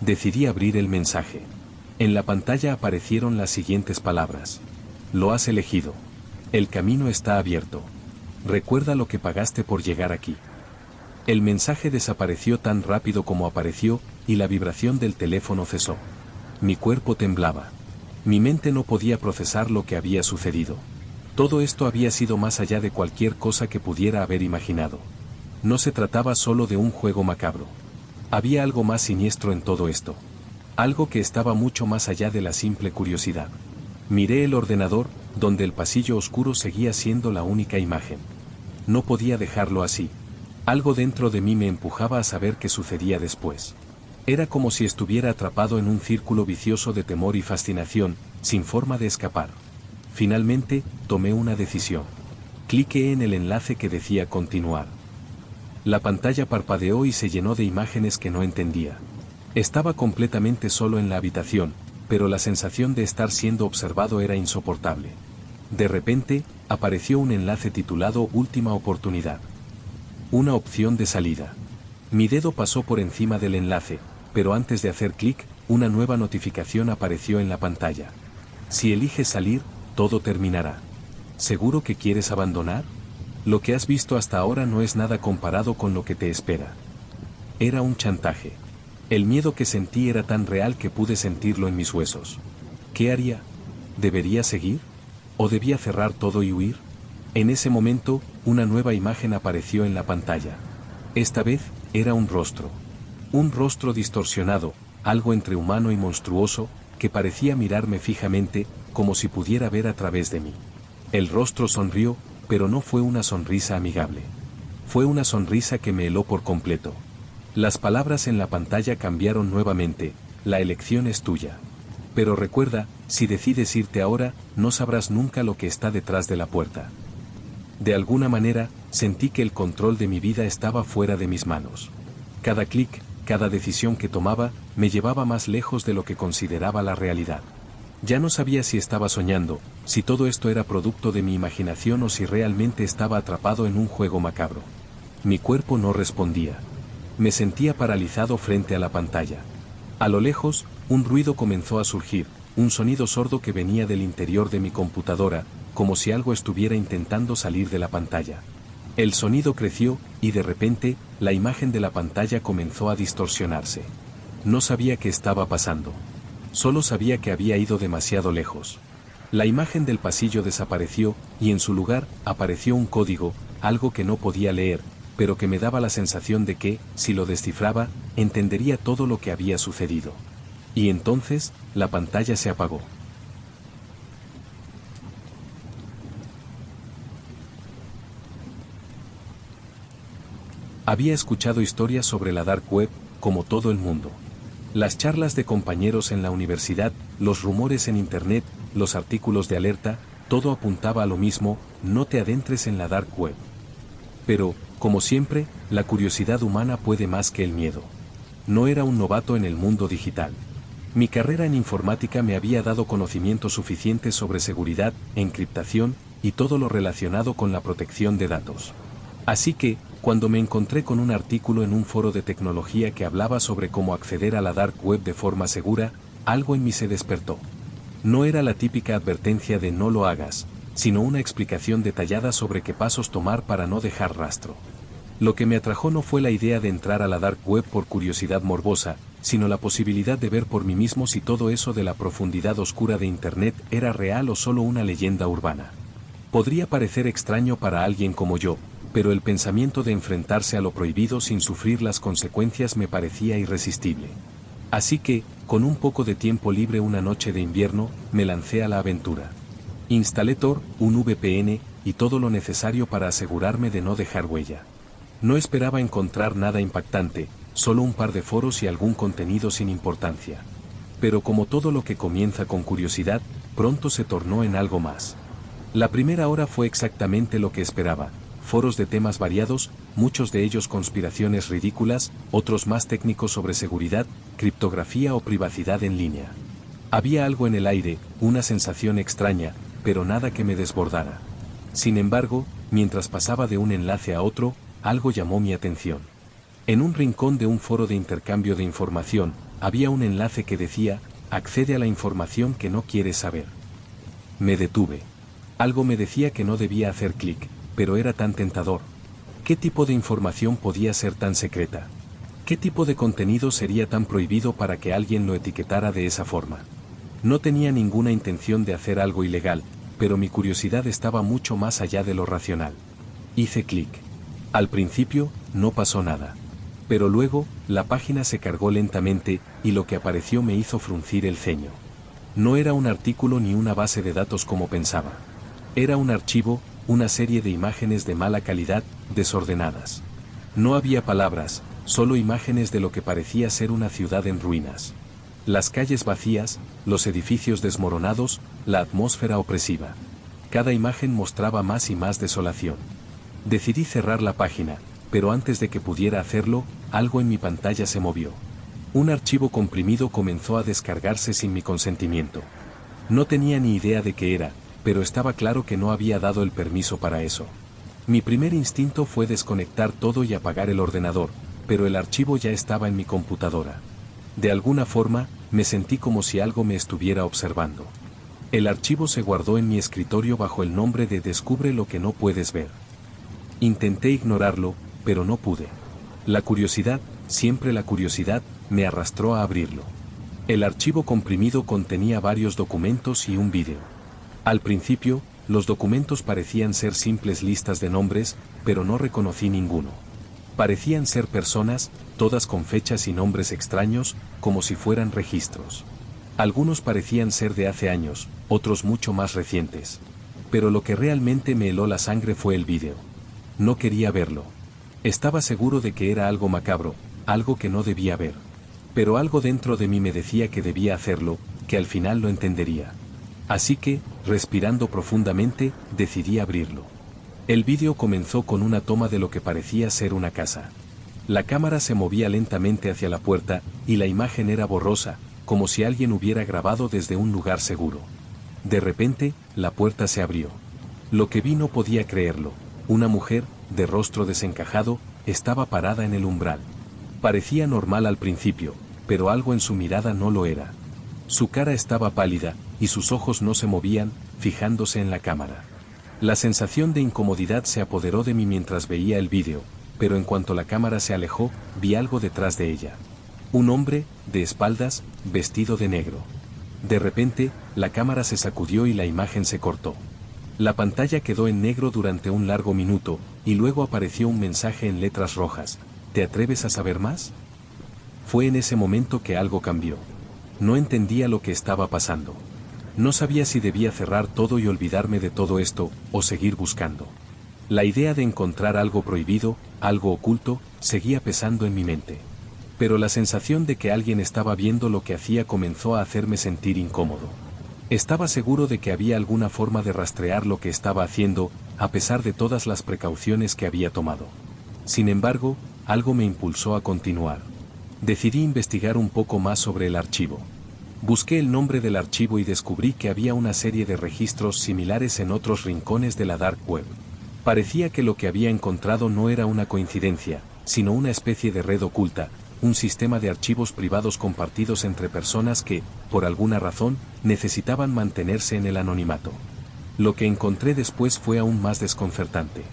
Decidí abrir el mensaje. En la pantalla aparecieron las siguientes palabras. Lo has elegido. El camino está abierto. Recuerda lo que pagaste por llegar aquí. El mensaje desapareció tan rápido como apareció, y la vibración del teléfono cesó. Mi cuerpo temblaba. Mi mente no podía procesar lo que había sucedido. Todo esto había sido más allá de cualquier cosa que pudiera haber imaginado. No se trataba solo de un juego macabro. Había algo más siniestro en todo esto. Algo que estaba mucho más allá de la simple curiosidad. Miré el ordenador, donde el pasillo oscuro seguía siendo la única imagen. No podía dejarlo así. Algo dentro de mí me empujaba a saber qué sucedía después. Era como si estuviera atrapado en un círculo vicioso de temor y fascinación, sin forma de escapar. Finalmente, tomé una decisión. Cliqué en el enlace que decía continuar. La pantalla parpadeó y se llenó de imágenes que no entendía. Estaba completamente solo en la habitación, pero la sensación de estar siendo observado era insoportable. De repente, apareció un enlace titulado Última oportunidad. Una opción de salida. Mi dedo pasó por encima del enlace, pero antes de hacer clic, una nueva notificación apareció en la pantalla. Si eliges salir, todo terminará. ¿Seguro que quieres abandonar? Lo que has visto hasta ahora no es nada comparado con lo que te espera. Era un chantaje. El miedo que sentí era tan real que pude sentirlo en mis huesos. ¿Qué haría? ¿Debería seguir? ¿O debía cerrar todo y huir? En ese momento, una nueva imagen apareció en la pantalla. Esta vez, era un rostro. Un rostro distorsionado, algo entre humano y monstruoso, que parecía mirarme fijamente, como si pudiera ver a través de mí. El rostro sonrió, pero no fue una sonrisa amigable. Fue una sonrisa que me heló por completo. Las palabras en la pantalla cambiaron nuevamente, la elección es tuya. Pero recuerda, si decides irte ahora, no sabrás nunca lo que está detrás de la puerta. De alguna manera, sentí que el control de mi vida estaba fuera de mis manos. Cada clic, cada decisión que tomaba, me llevaba más lejos de lo que consideraba la realidad. Ya no sabía si estaba soñando, si todo esto era producto de mi imaginación o si realmente estaba atrapado en un juego macabro. Mi cuerpo no respondía. Me sentía paralizado frente a la pantalla. A lo lejos, un ruido comenzó a surgir, un sonido sordo que venía del interior de mi computadora, como si algo estuviera intentando salir de la pantalla. El sonido creció, y de repente, la imagen de la pantalla comenzó a distorsionarse. No sabía qué estaba pasando. Solo sabía que había ido demasiado lejos. La imagen del pasillo desapareció, y en su lugar, apareció un código, algo que no podía leer, pero que me daba la sensación de que, si lo descifraba, entendería todo lo que había sucedido. Y entonces, la pantalla se apagó. Había escuchado historias sobre la Dark Web, como todo el mundo. Las charlas de compañeros en la universidad, los rumores en Internet, los artículos de alerta, todo apuntaba a lo mismo: no te adentres en la Dark Web. Pero, como siempre, la curiosidad humana puede más que el miedo. No era un novato en el mundo digital. Mi carrera en informática me había dado conocimientos suficientes sobre seguridad, encriptación, y todo lo relacionado con la protección de datos. Así que, cuando me encontré con un artículo en un foro de tecnología que hablaba sobre cómo acceder a la Dark Web de forma segura, algo en mí se despertó. No era la típica advertencia de no lo hagas, sino una explicación detallada sobre qué pasos tomar para no dejar rastro. Lo que me atrajo no fue la idea de entrar a la Dark Web por curiosidad morbosa, sino la posibilidad de ver por mí mismo si todo eso de la profundidad oscura de Internet era real o solo una leyenda urbana. Podría parecer extraño para alguien como yo, pero el pensamiento de enfrentarse a lo prohibido sin sufrir las consecuencias me parecía irresistible. Así que, con un poco de tiempo libre una noche de invierno, me lancé a la aventura. Instalé Tor, un VPN, y todo lo necesario para asegurarme de no dejar huella. No esperaba encontrar nada impactante, solo un par de foros y algún contenido sin importancia. Pero como todo lo que comienza con curiosidad, pronto se tornó en algo más. La primera hora fue exactamente lo que esperaba: foros de temas variados, muchos de ellos conspiraciones ridículas, otros más técnicos sobre seguridad, criptografía o privacidad en línea. Había algo en el aire, una sensación extraña, pero nada que me desbordara. Sin embargo, mientras pasaba de un enlace a otro, algo llamó mi atención. En un rincón de un foro de intercambio de información, había un enlace que decía, accede a la información que no quieres saber. Me detuve. Algo me decía que no debía hacer clic, pero era tan tentador. ¿Qué tipo de información podía ser tan secreta? ¿Qué tipo de contenido sería tan prohibido para que alguien lo etiquetara de esa forma? No tenía ninguna intención de hacer algo ilegal, pero mi curiosidad estaba mucho más allá de lo racional. Hice clic. Al principio, no pasó nada. Pero luego, la página se cargó lentamente, y lo que apareció me hizo fruncir el ceño. No era un artículo ni una base de datos como pensaba. Era un archivo, una serie de imágenes de mala calidad, desordenadas. No había palabras, solo imágenes de lo que parecía ser una ciudad en ruinas. Las calles vacías, los edificios desmoronados, la atmósfera opresiva. Cada imagen mostraba más y más desolación. Decidí cerrar la página, pero antes de que pudiera hacerlo, algo en mi pantalla se movió. Un archivo comprimido comenzó a descargarse sin mi consentimiento. No tenía ni idea de qué era, pero estaba claro que no había dado el permiso para eso. Mi primer instinto fue desconectar todo y apagar el ordenador, pero el archivo ya estaba en mi computadora. De alguna forma, me sentí como si algo me estuviera observando. El archivo se guardó en mi escritorio bajo el nombre de Descubre lo que no puedes ver. Intenté ignorarlo, pero no pude. La curiosidad, siempre la curiosidad, me arrastró a abrirlo. El archivo comprimido contenía varios documentos y un vídeo. Al principio, los documentos parecían ser simples listas de nombres, pero no reconocí ninguno. Parecían ser personas, todas con fechas y nombres extraños, como si fueran registros. Algunos parecían ser de hace años, otros mucho más recientes. Pero lo que realmente me heló la sangre fue el vídeo. No quería verlo. Estaba seguro de que era algo macabro, algo que no debía ver. Pero algo dentro de mí me decía que debía hacerlo, que al final lo entendería. Así que, respirando profundamente, decidí abrirlo. El vídeo comenzó con una toma de lo que parecía ser una casa. La cámara se movía lentamente hacia la puerta, y la imagen era borrosa, como si alguien hubiera grabado desde un lugar seguro. De repente, la puerta se abrió. Lo que vi no podía creerlo. Una mujer, de rostro desencajado, estaba parada en el umbral. Parecía normal al principio, pero algo en su mirada no lo era. Su cara estaba pálida, y sus ojos no se movían, fijándose en la cámara. La sensación de incomodidad se apoderó de mí mientras veía el vídeo, pero en cuanto la cámara se alejó, vi algo detrás de ella. Un hombre, de espaldas, vestido de negro. De repente, la cámara se sacudió y la imagen se cortó. La pantalla quedó en negro durante un largo minuto, y luego apareció un mensaje en letras rojas. ¿Te atreves a saber más? Fue en ese momento que algo cambió. No entendía lo que estaba pasando. No sabía si debía cerrar todo y olvidarme de todo esto, o seguir buscando. La idea de encontrar algo prohibido, algo oculto, seguía pesando en mi mente. Pero la sensación de que alguien estaba viendo lo que hacía comenzó a hacerme sentir incómodo. Estaba seguro de que había alguna forma de rastrear lo que estaba haciendo, a pesar de todas las precauciones que había tomado. Sin embargo, algo me impulsó a continuar. Decidí investigar un poco más sobre el archivo. Busqué el nombre del archivo y descubrí que había una serie de registros similares en otros rincones de la Dark Web. Parecía que lo que había encontrado no era una coincidencia, sino una especie de red oculta, un sistema de archivos privados compartidos entre personas que, por alguna razón, necesitaban mantenerse en el anonimato. Lo que encontré después fue aún más desconcertante.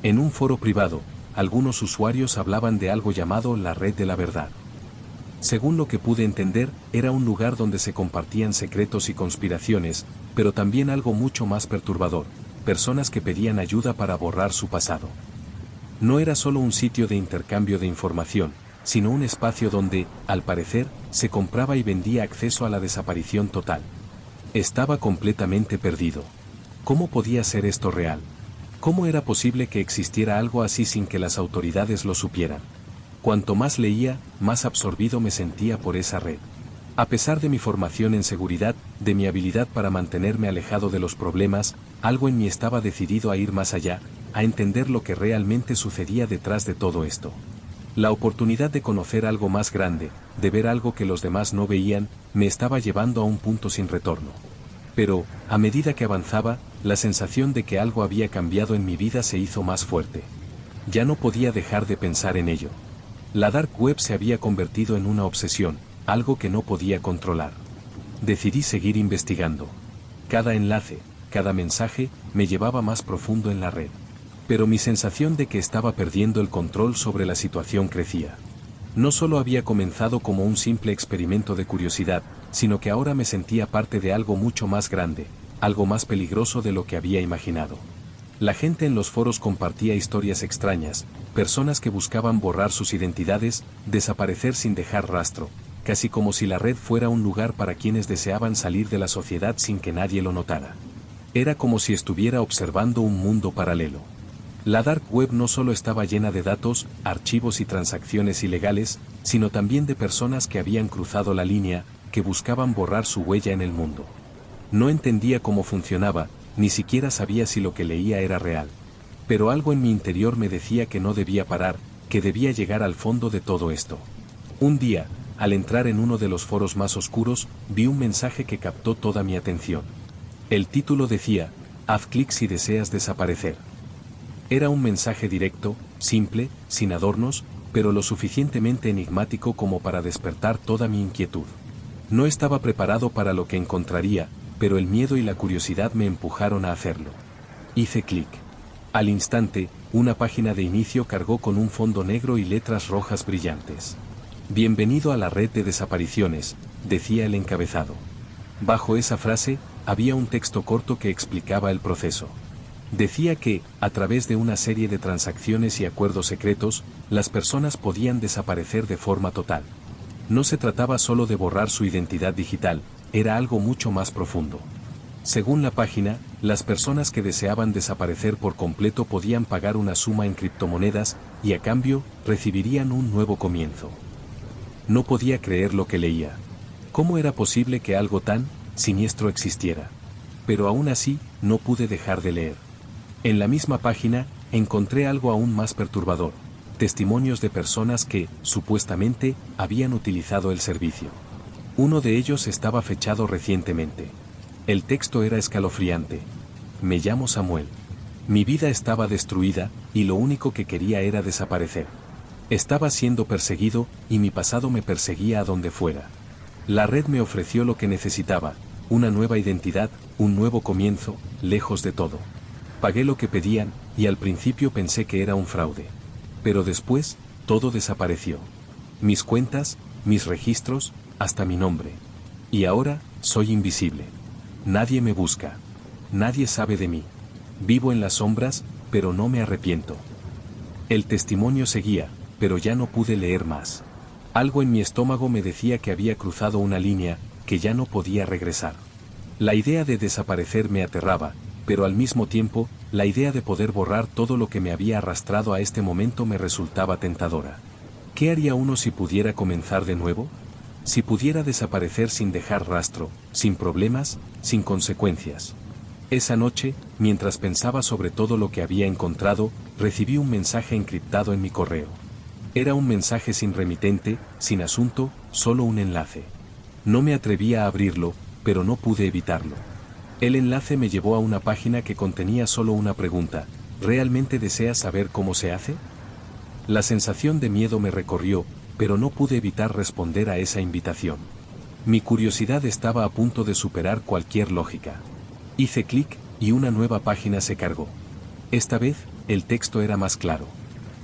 En un foro privado, algunos usuarios hablaban de algo llamado la Red de la Verdad. Según lo que pude entender, era un lugar donde se compartían secretos y conspiraciones, pero también algo mucho más perturbador, personas que pedían ayuda para borrar su pasado. No era solo un sitio de intercambio de información, sino un espacio donde, al parecer, se compraba y vendía acceso a la desaparición total. Estaba completamente perdido. ¿Cómo podía ser esto real? ¿Cómo era posible que existiera algo así sin que las autoridades lo supieran? Cuanto más leía, más absorbido me sentía por esa red. A pesar de mi formación en seguridad, de mi habilidad para mantenerme alejado de los problemas, algo en mí estaba decidido a ir más allá, a entender lo que realmente sucedía detrás de todo esto. La oportunidad de conocer algo más grande, de ver algo que los demás no veían, me estaba llevando a un punto sin retorno. Pero, a medida que avanzaba, la sensación de que algo había cambiado en mi vida se hizo más fuerte. Ya no podía dejar de pensar en ello. La Dark Web se había convertido en una obsesión, algo que no podía controlar. Decidí seguir investigando. Cada enlace, cada mensaje, me llevaba más profundo en la red. Pero mi sensación de que estaba perdiendo el control sobre la situación crecía. No solo había comenzado como un simple experimento de curiosidad, sino que ahora me sentía parte de algo mucho más grande, algo más peligroso de lo que había imaginado. La gente en los foros compartía historias extrañas, personas que buscaban borrar sus identidades, desaparecer sin dejar rastro, casi como si la red fuera un lugar para quienes deseaban salir de la sociedad sin que nadie lo notara. Era como si estuviera observando un mundo paralelo. La Dark Web no solo estaba llena de datos, archivos y transacciones ilegales, sino también de personas que habían cruzado la línea, que buscaban borrar su huella en el mundo. No entendía cómo funcionaba, ni siquiera sabía si lo que leía era real. Pero algo en mi interior me decía que no debía parar, que debía llegar al fondo de todo esto. Un día, al entrar en uno de los foros más oscuros, vi un mensaje que captó toda mi atención. El título decía: haz clic si deseas desaparecer. Era un mensaje directo, simple, sin adornos, pero lo suficientemente enigmático como para despertar toda mi inquietud. No estaba preparado para lo que encontraría, pero el miedo y la curiosidad me empujaron a hacerlo. Hice clic. Al instante, una página de inicio cargó con un fondo negro y letras rojas brillantes. Bienvenido a la red de desapariciones, decía el encabezado. Bajo esa frase, había un texto corto que explicaba el proceso. Decía que, a través de una serie de transacciones y acuerdos secretos, las personas podían desaparecer de forma total. No se trataba solo de borrar su identidad digital, era algo mucho más profundo. Según la página, las personas que deseaban desaparecer por completo podían pagar una suma en criptomonedas, y a cambio, recibirían un nuevo comienzo. No podía creer lo que leía. ¿Cómo era posible que algo tan siniestro existiera? Pero aún así, no pude dejar de leer. En la misma página, encontré algo aún más perturbador: testimonios de personas que, supuestamente, habían utilizado el servicio. Uno de ellos estaba fechado recientemente. El texto era escalofriante. Me llamo Samuel. Mi vida estaba destruida, y lo único que quería era desaparecer. Estaba siendo perseguido, y mi pasado me perseguía a donde fuera. La red me ofreció lo que necesitaba: una nueva identidad, un nuevo comienzo, lejos de todo. Pagué lo que pedían, y al principio pensé que era un fraude. Pero después, todo desapareció. Mis cuentas, mis registros, hasta mi nombre. Y ahora, soy invisible. Nadie me busca. Nadie sabe de mí. Vivo en las sombras, pero no me arrepiento. El testimonio seguía, pero ya no pude leer más. Algo en mi estómago me decía que había cruzado una línea, que ya no podía regresar. La idea de desaparecer me aterraba, pero al mismo tiempo, la idea de poder borrar todo lo que me había arrastrado a este momento me resultaba tentadora. ¿Qué haría uno si pudiera comenzar de nuevo? Si pudiera desaparecer sin dejar rastro, sin problemas, sin consecuencias. Esa noche, mientras pensaba sobre todo lo que había encontrado, recibí un mensaje encriptado en mi correo. Era un mensaje sin remitente, sin asunto, solo un enlace. No me atrevía a abrirlo, pero no pude evitarlo. El enlace me llevó a una página que contenía solo una pregunta: ¿realmente deseas saber cómo se hace? La sensación de miedo me recorrió, pero no pude evitar responder a esa invitación. Mi curiosidad estaba a punto de superar cualquier lógica. Hice clic, y una nueva página se cargó. Esta vez, el texto era más claro.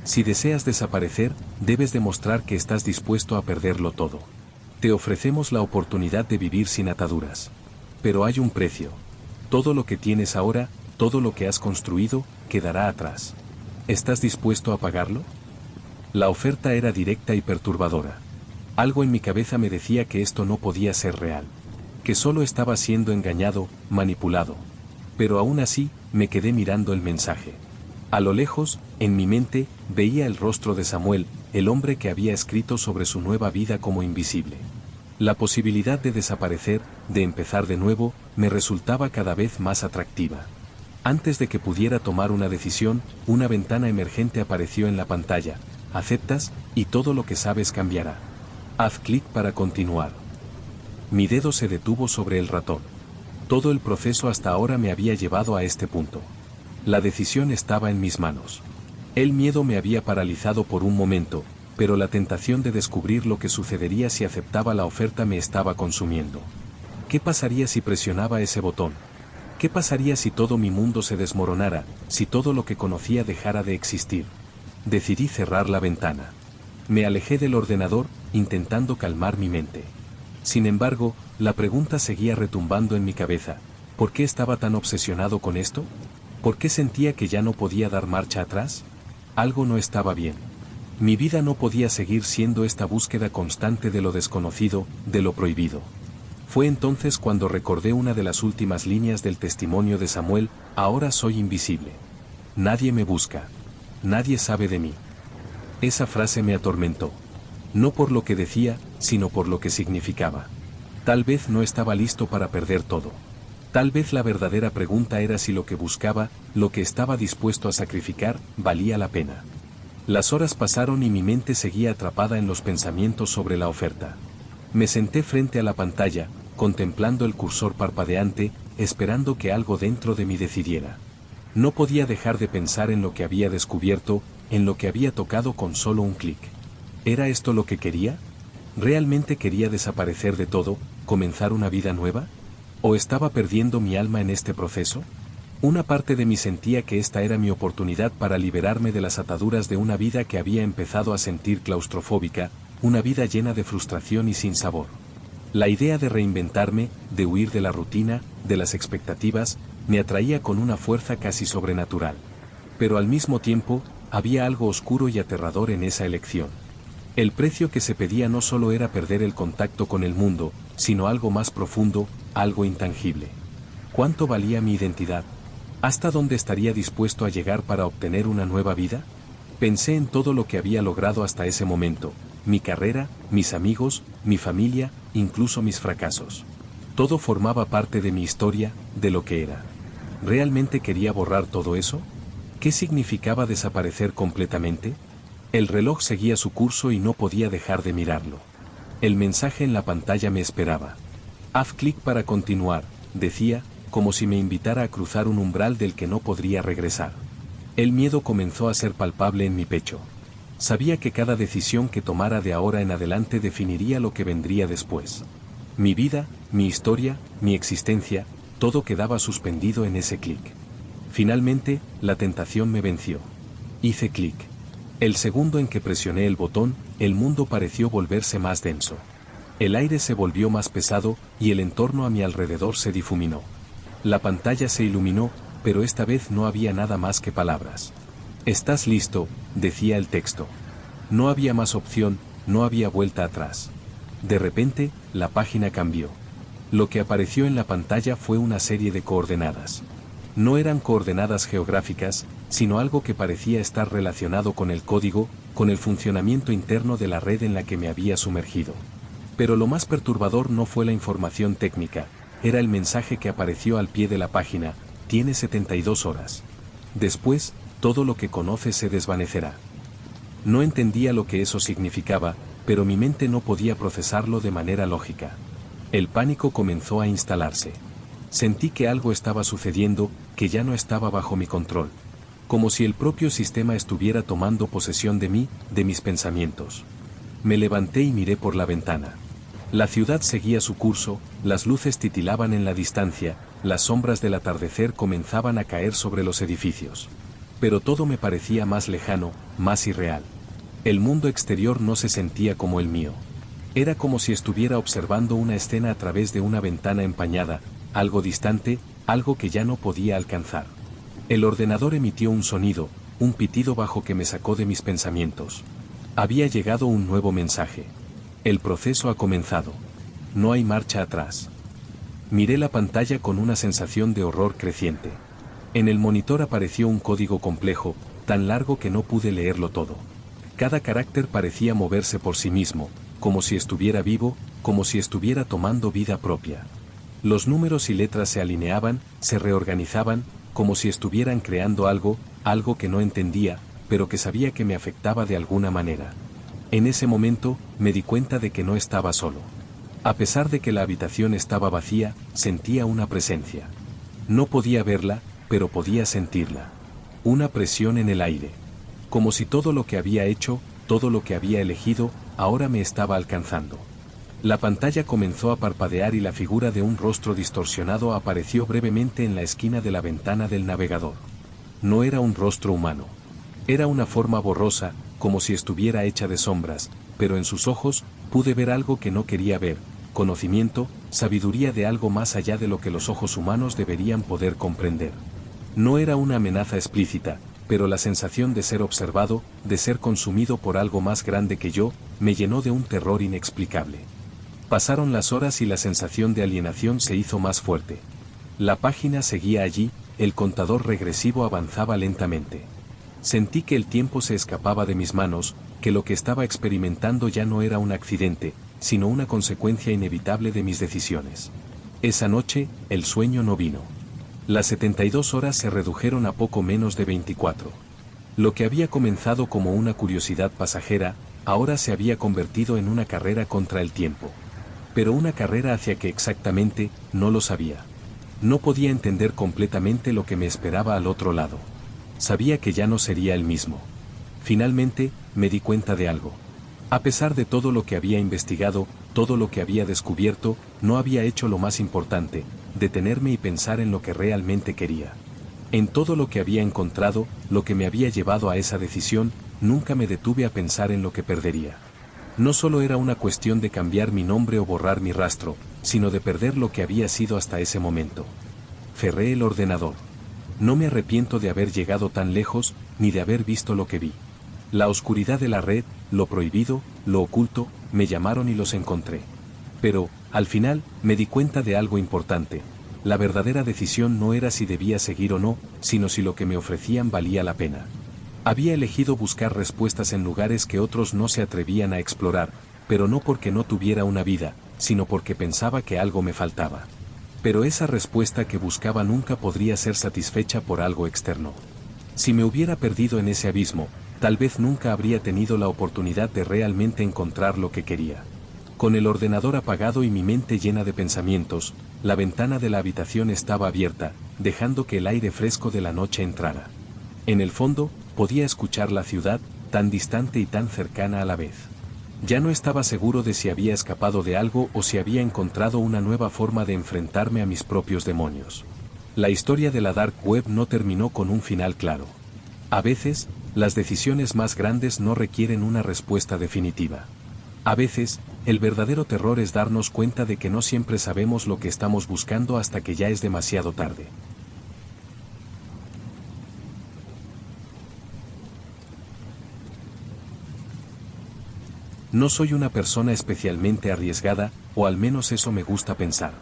Si deseas desaparecer, debes demostrar que estás dispuesto a perderlo todo. Te ofrecemos la oportunidad de vivir sin ataduras. Pero hay un precio. Todo lo que tienes ahora, todo lo que has construido, quedará atrás. ¿Estás dispuesto a pagarlo? La oferta era directa y perturbadora. Algo en mi cabeza me decía que esto no podía ser real. Que solo estaba siendo engañado, manipulado. Pero aún así, me quedé mirando el mensaje. A lo lejos, en mi mente, veía el rostro de Samuel, el hombre que había escrito sobre su nueva vida como invisible. La posibilidad de desaparecer, de empezar de nuevo, me resultaba cada vez más atractiva. Antes de que pudiera tomar una decisión, una ventana emergente apareció en la pantalla. Aceptas, y todo lo que sabes cambiará. Haz clic para continuar. Mi dedo se detuvo sobre el ratón. Todo el proceso hasta ahora me había llevado a este punto. La decisión estaba en mis manos. El miedo me había paralizado por un momento, pero la tentación de descubrir lo que sucedería si aceptaba la oferta me estaba consumiendo. ¿Qué pasaría si presionaba ese botón? ¿Qué pasaría si todo mi mundo se desmoronara, si todo lo que conocía dejara de existir? Decidí cerrar la ventana. Me alejé del ordenador, intentando calmar mi mente. Sin embargo, la pregunta seguía retumbando en mi cabeza. ¿Por qué estaba tan obsesionado con esto? ¿Por qué sentía que ya no podía dar marcha atrás? Algo no estaba bien. Mi vida no podía seguir siendo esta búsqueda constante de lo desconocido, de lo prohibido. Fue entonces cuando recordé una de las últimas líneas del testimonio de Samuel: ahora soy invisible. Nadie me busca. Nadie sabe de mí. Esa frase me atormentó. No por lo que decía, sino por lo que significaba. Tal vez no estaba listo para perder todo. Tal vez la verdadera pregunta era si lo que buscaba, lo que estaba dispuesto a sacrificar, valía la pena. Las horas pasaron y mi mente seguía atrapada en los pensamientos sobre la oferta. Me senté frente a la pantalla, contemplando el cursor parpadeante, esperando que algo dentro de mí decidiera. No podía dejar de pensar en lo que había descubierto, en lo que había tocado con solo un clic. ¿Era esto lo que quería? ¿Realmente quería desaparecer de todo, comenzar una vida nueva? ¿O estaba perdiendo mi alma en este proceso? Una parte de mí sentía que esta era mi oportunidad para liberarme de las ataduras de una vida que había empezado a sentir claustrofóbica, una vida llena de frustración y sin sabor. La idea de reinventarme, de huir de la rutina, de las expectativas, me atraía con una fuerza casi sobrenatural. Pero al mismo tiempo, había algo oscuro y aterrador en esa elección. El precio que se pedía no solo era perder el contacto con el mundo, sino algo más profundo, algo intangible. ¿Cuánto valía mi identidad? ¿Hasta dónde estaría dispuesto a llegar para obtener una nueva vida? Pensé en todo lo que había logrado hasta ese momento, mi carrera, mis amigos, mi familia, incluso mis fracasos. Todo formaba parte de mi historia, de lo que era. ¿Realmente quería borrar todo eso? ¿Qué significaba desaparecer completamente? El reloj seguía su curso y no podía dejar de mirarlo. El mensaje en la pantalla me esperaba. Haz clic para continuar, decía, como si me invitara a cruzar un umbral del que no podría regresar. El miedo comenzó a ser palpable en mi pecho. Sabía que cada decisión que tomara de ahora en adelante definiría lo que vendría después. Mi vida, mi historia, mi existencia, todo quedaba suspendido en ese clic. Finalmente, la tentación me venció. Hice clic. El segundo en que presioné el botón, el mundo pareció volverse más denso. El aire se volvió más pesado y el entorno a mi alrededor se difuminó. La pantalla se iluminó, pero esta vez no había nada más que palabras. «Estás listo», decía el texto. No había más opción, no había vuelta atrás. De repente, la página cambió. Lo que apareció en la pantalla fue una serie de coordenadas. No eran coordenadas geográficas, sino algo que parecía estar relacionado con el código, con el funcionamiento interno de la red en la que me había sumergido. Pero lo más perturbador no fue la información técnica, era el mensaje que apareció al pie de la página: tiene 72 horas. Después, todo lo que conoces se desvanecerá. No entendía lo que eso significaba, pero mi mente no podía procesarlo de manera lógica. El pánico comenzó a instalarse. Sentí que algo estaba sucediendo, que ya no estaba bajo mi control. Como si el propio sistema estuviera tomando posesión de mí, de mis pensamientos. Me levanté y miré por la ventana. La ciudad seguía su curso, las luces titilaban en la distancia, las sombras del atardecer comenzaban a caer sobre los edificios. Pero todo me parecía más lejano, más irreal. El mundo exterior no se sentía como el mío. Era como si estuviera observando una escena a través de una ventana empañada, algo distante, algo que ya no podía alcanzar. El ordenador emitió un sonido, un pitido bajo que me sacó de mis pensamientos. Había llegado un nuevo mensaje. El proceso ha comenzado. No hay marcha atrás. Miré la pantalla con una sensación de horror creciente. En el monitor apareció un código complejo, tan largo que no pude leerlo todo. Cada carácter parecía moverse por sí mismo, como si estuviera vivo, como si estuviera tomando vida propia. Los números y letras se alineaban, se reorganizaban, como si estuvieran creando algo, algo que no entendía, pero que sabía que me afectaba de alguna manera. En ese momento, me di cuenta de que no estaba solo. A pesar de que la habitación estaba vacía, sentía una presencia. No podía verla, pero podía sentirla. Una presión en el aire. Como si todo lo que había hecho, todo lo que había elegido, ahora me estaba alcanzando. La pantalla comenzó a parpadear y la figura de un rostro distorsionado apareció brevemente en la esquina de la ventana del navegador. No era un rostro humano. Era una forma borrosa, como si estuviera hecha de sombras, pero en sus ojos pude ver algo que no quería ver, conocimiento, sabiduría de algo más allá de lo que los ojos humanos deberían poder comprender. No era una amenaza explícita, pero la sensación de ser observado, de ser consumido por algo más grande que yo, me llenó de un terror inexplicable. Pasaron las horas y la sensación de alienación se hizo más fuerte. La página seguía allí, el contador regresivo avanzaba lentamente. Sentí que el tiempo se escapaba de mis manos, que lo que estaba experimentando ya no era un accidente, sino una consecuencia inevitable de mis decisiones. Esa noche, el sueño no vino. Las 72 horas se redujeron a poco menos de 24. Lo que había comenzado como una curiosidad pasajera, ahora se había convertido en una carrera contra el tiempo. Pero una carrera hacia qué exactamente, no lo sabía. No podía entender completamente lo que me esperaba al otro lado. Sabía que ya no sería el mismo. Finalmente, me di cuenta de algo. A pesar de todo lo que había investigado, todo lo que había descubierto, no había hecho lo más importante, detenerme y pensar en lo que realmente quería. En todo lo que había encontrado, lo que me había llevado a esa decisión, nunca me detuve a pensar en lo que perdería. No solo era una cuestión de cambiar mi nombre o borrar mi rastro, sino de perder lo que había sido hasta ese momento. Cerré el ordenador. No me arrepiento de haber llegado tan lejos, ni de haber visto lo que vi. La oscuridad de la red, lo prohibido, lo oculto, me llamaron y los encontré. Pero, al final, me di cuenta de algo importante. La verdadera decisión no era si debía seguir o no, sino si lo que me ofrecían valía la pena. Había elegido buscar respuestas en lugares que otros no se atrevían a explorar, pero no porque no tuviera una vida, sino porque pensaba que algo me faltaba. Pero esa respuesta que buscaba nunca podría ser satisfecha por algo externo. Si me hubiera perdido en ese abismo, tal vez nunca habría tenido la oportunidad de realmente encontrar lo que quería. Con el ordenador apagado y mi mente llena de pensamientos, la ventana de la habitación estaba abierta, dejando que el aire fresco de la noche entrara. En el fondo, podía escuchar la ciudad, tan distante y tan cercana a la vez. Ya no estaba seguro de si había escapado de algo o si había encontrado una nueva forma de enfrentarme a mis propios demonios. La historia de la Dark Web no terminó con un final claro. A veces, las decisiones más grandes no requieren una respuesta definitiva. A veces, el verdadero terror es darnos cuenta de que no siempre sabemos lo que estamos buscando hasta que ya es demasiado tarde. No soy una persona especialmente arriesgada, o al menos eso me gusta pensar.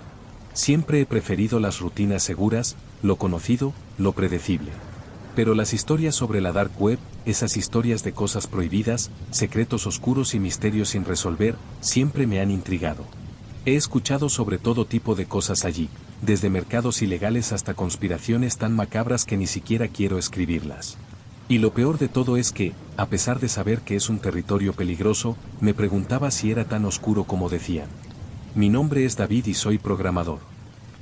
Siempre he preferido las rutinas seguras, lo conocido, lo predecible. Pero las historias sobre la Dark Web, esas historias de cosas prohibidas, secretos oscuros y misterios sin resolver, siempre me han intrigado. He escuchado sobre todo tipo de cosas allí, desde mercados ilegales hasta conspiraciones tan macabras que ni siquiera quiero escribirlas. Y lo peor de todo es que, a pesar de saber que es un territorio peligroso, me preguntaba si era tan oscuro como decían. Mi nombre es David y soy programador.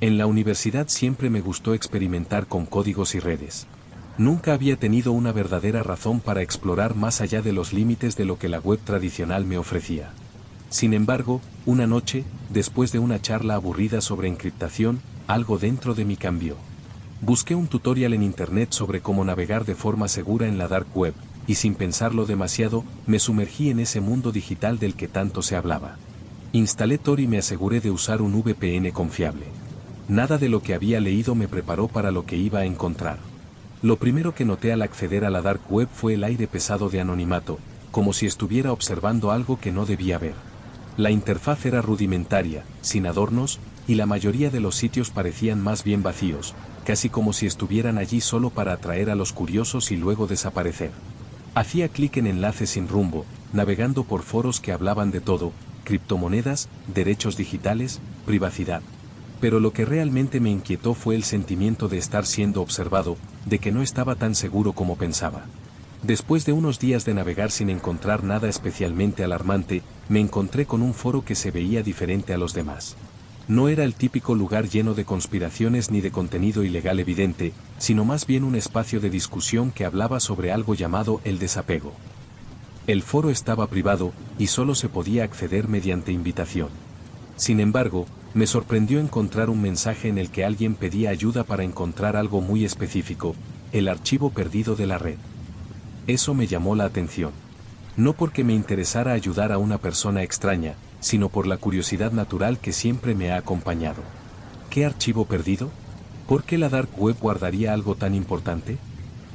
En la universidad siempre me gustó experimentar con códigos y redes. Nunca había tenido una verdadera razón para explorar más allá de los límites de lo que la web tradicional me ofrecía. Sin embargo, una noche, después de una charla aburrida sobre encriptación, algo dentro de mí cambió. Busqué un tutorial en internet sobre cómo navegar de forma segura en la Dark Web, y sin pensarlo demasiado, me sumergí en ese mundo digital del que tanto se hablaba. Instalé Tor y me aseguré de usar un VPN confiable. Nada de lo que había leído me preparó para lo que iba a encontrar. Lo primero que noté al acceder a la Dark Web fue el aire pesado de anonimato, como si estuviera observando algo que no debía ver. La interfaz era rudimentaria, sin adornos, y la mayoría de los sitios parecían más bien vacíos, casi como si estuvieran allí solo para atraer a los curiosos y luego desaparecer. Hacía clic en enlaces sin rumbo, navegando por foros que hablaban de todo, criptomonedas, derechos digitales, privacidad. Pero lo que realmente me inquietó fue el sentimiento de estar siendo observado, de que no estaba tan seguro como pensaba. Después de unos días de navegar sin encontrar nada especialmente alarmante, me encontré con un foro que se veía diferente a los demás. No era el típico lugar lleno de conspiraciones ni de contenido ilegal evidente, sino más bien un espacio de discusión que hablaba sobre algo llamado el desapego. El foro estaba privado, y solo se podía acceder mediante invitación. Sin embargo, me sorprendió encontrar un mensaje en el que alguien pedía ayuda para encontrar algo muy específico, el archivo perdido de la red. Eso me llamó la atención. No porque me interesara ayudar a una persona extraña, sino por la curiosidad natural que siempre me ha acompañado. ¿Qué archivo perdido? ¿Por qué la Dark Web guardaría algo tan importante?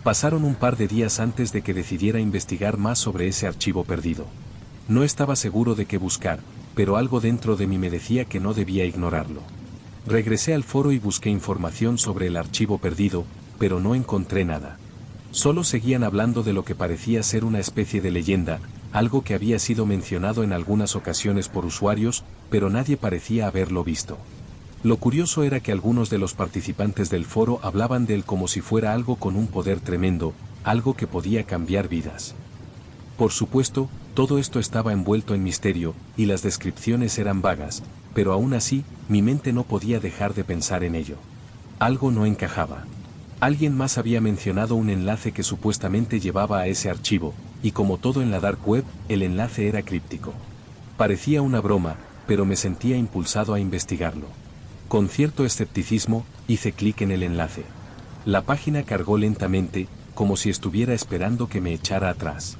Pasaron un par de días antes de que decidiera investigar más sobre ese archivo perdido. No estaba seguro de qué buscar, pero algo dentro de mí me decía que no debía ignorarlo. Regresé al foro y busqué información sobre el archivo perdido, pero no encontré nada. Solo seguían hablando de lo que parecía ser una especie de leyenda, algo que había sido mencionado en algunas ocasiones por usuarios, pero nadie parecía haberlo visto. Lo curioso era que algunos de los participantes del foro hablaban de él como si fuera algo con un poder tremendo, algo que podía cambiar vidas. Por supuesto, todo esto estaba envuelto en misterio, y las descripciones eran vagas, pero aún así, mi mente no podía dejar de pensar en ello. Algo no encajaba. Alguien más había mencionado un enlace que supuestamente llevaba a ese archivo, y como todo en la Dark Web, el enlace era críptico. Parecía una broma, pero me sentía impulsado a investigarlo. Con cierto escepticismo, hice clic en el enlace. La página cargó lentamente, como si estuviera esperando que me echara atrás.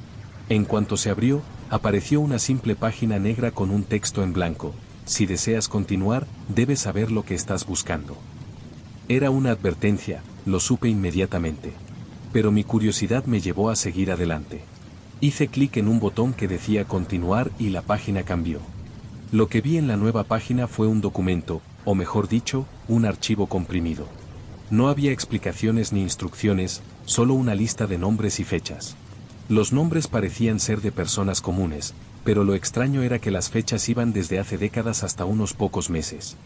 En cuanto se abrió, apareció una simple página negra con un texto en blanco. Si deseas continuar, debes saber lo que estás buscando. Era una advertencia, lo supe inmediatamente. Pero mi curiosidad me llevó a seguir adelante. Hice clic en un botón que decía continuar y la página cambió. Lo que vi en la nueva página fue un documento, o mejor dicho, un archivo comprimido. No había explicaciones ni instrucciones, solo una lista de nombres y fechas. Los nombres parecían ser de personas comunes, pero lo extraño era que las fechas iban desde hace décadas hasta unos pocos meses.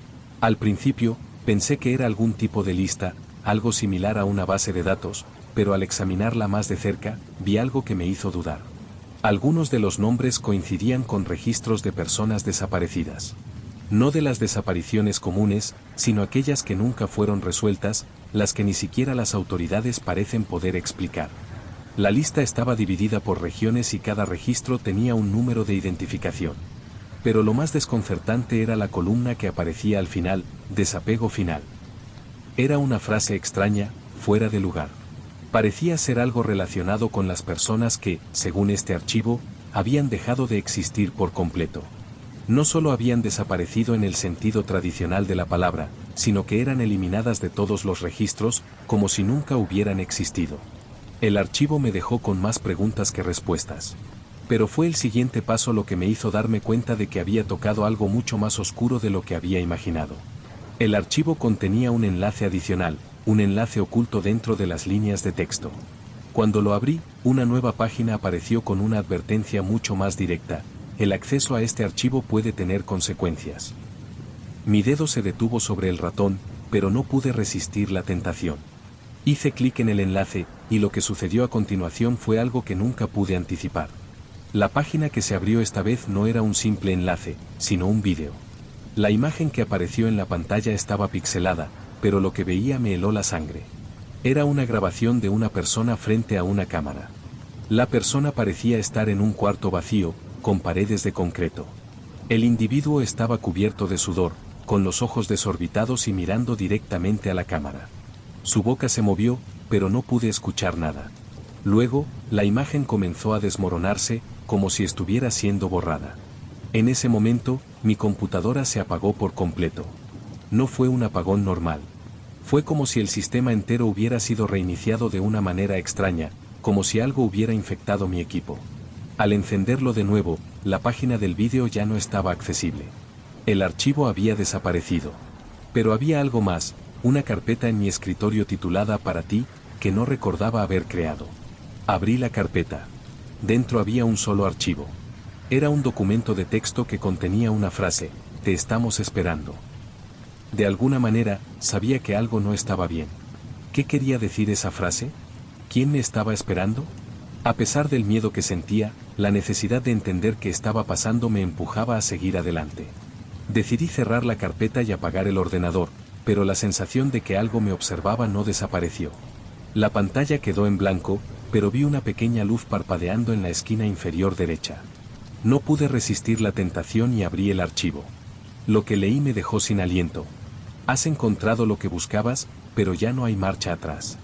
Al principio, pensé que era algún tipo de lista, algo similar a una base de datos, pero al examinarla más de cerca, vi algo que me hizo dudar. Algunos de los nombres coincidían con registros de personas desaparecidas. No de las desapariciones comunes, sino aquellas que nunca fueron resueltas, las que ni siquiera las autoridades parecen poder explicar. La lista estaba dividida por regiones y cada registro tenía un número de identificación. Pero lo más desconcertante era la columna que aparecía al final, desapego final. Era una frase extraña, fuera de lugar. Parecía ser algo relacionado con las personas que, según este archivo, habían dejado de existir por completo. No solo habían desaparecido en el sentido tradicional de la palabra, sino que eran eliminadas de todos los registros, como si nunca hubieran existido. El archivo me dejó con más preguntas que respuestas. Pero fue el siguiente paso lo que me hizo darme cuenta de que había tocado algo mucho más oscuro de lo que había imaginado. El archivo contenía un enlace adicional, un enlace oculto dentro de las líneas de texto. Cuando lo abrí, una nueva página apareció con una advertencia mucho más directa. El acceso a este archivo puede tener consecuencias. Mi dedo se detuvo sobre el ratón, pero no pude resistir la tentación. Hice clic en el enlace, y lo que sucedió a continuación fue algo que nunca pude anticipar. La página que se abrió esta vez no era un simple enlace, sino un vídeo. La imagen que apareció en la pantalla estaba pixelada, pero lo que veía me heló la sangre. Era una grabación de una persona frente a una cámara. La persona parecía estar en un cuarto vacío, con paredes de concreto. El individuo estaba cubierto de sudor, con los ojos desorbitados y mirando directamente a la cámara. Su boca se movió, pero no pude escuchar nada. Luego, la imagen comenzó a desmoronarse, como si estuviera siendo borrada. En ese momento, mi computadora se apagó por completo. No fue un apagón normal. Fue como si el sistema entero hubiera sido reiniciado de una manera extraña, como si algo hubiera infectado mi equipo. Al encenderlo de nuevo, la página del vídeo ya no estaba accesible. El archivo había desaparecido. Pero había algo más, una carpeta en mi escritorio titulada Para ti, que no recordaba haber creado. Abrí la carpeta. Dentro había un solo archivo. Era un documento de texto que contenía una frase: "Te estamos esperando". De alguna manera, sabía que algo no estaba bien. ¿Qué quería decir esa frase? ¿Quién me estaba esperando? A pesar del miedo que sentía, la necesidad de entender qué estaba pasando me empujaba a seguir adelante. Decidí cerrar la carpeta y apagar el ordenador, pero la sensación de que algo me observaba no desapareció. La pantalla quedó en blanco, pero vi una pequeña luz parpadeando en la esquina inferior derecha. No pude resistir la tentación y abrí el archivo. Lo que leí me dejó sin aliento. Has encontrado lo que buscabas, pero ya no hay marcha atrás.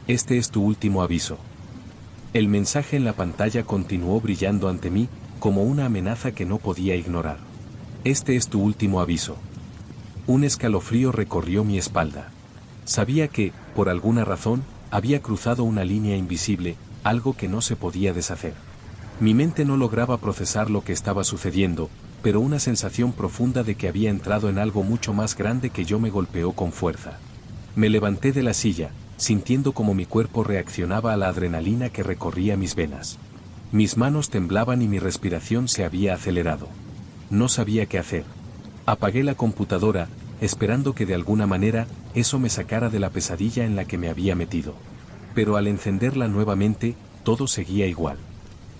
Este es tu último aviso. El mensaje en la pantalla continuó brillando ante mí, como una amenaza que no podía ignorar. Este es tu último aviso. Un escalofrío recorrió mi espalda. Sabía que, por alguna razón, había cruzado una línea invisible, algo que no se podía deshacer. Mi mente no lograba procesar lo que estaba sucediendo, pero una sensación profunda de que había entrado en algo mucho más grande que yo me golpeó con fuerza. Me levanté de la silla, sintiendo como mi cuerpo reaccionaba a la adrenalina que recorría mis venas. Mis manos temblaban y mi respiración se había acelerado. No sabía qué hacer. Apagué la computadora, esperando que de alguna manera, eso me sacara de la pesadilla en la que me había metido. Pero al encenderla nuevamente, todo seguía igual.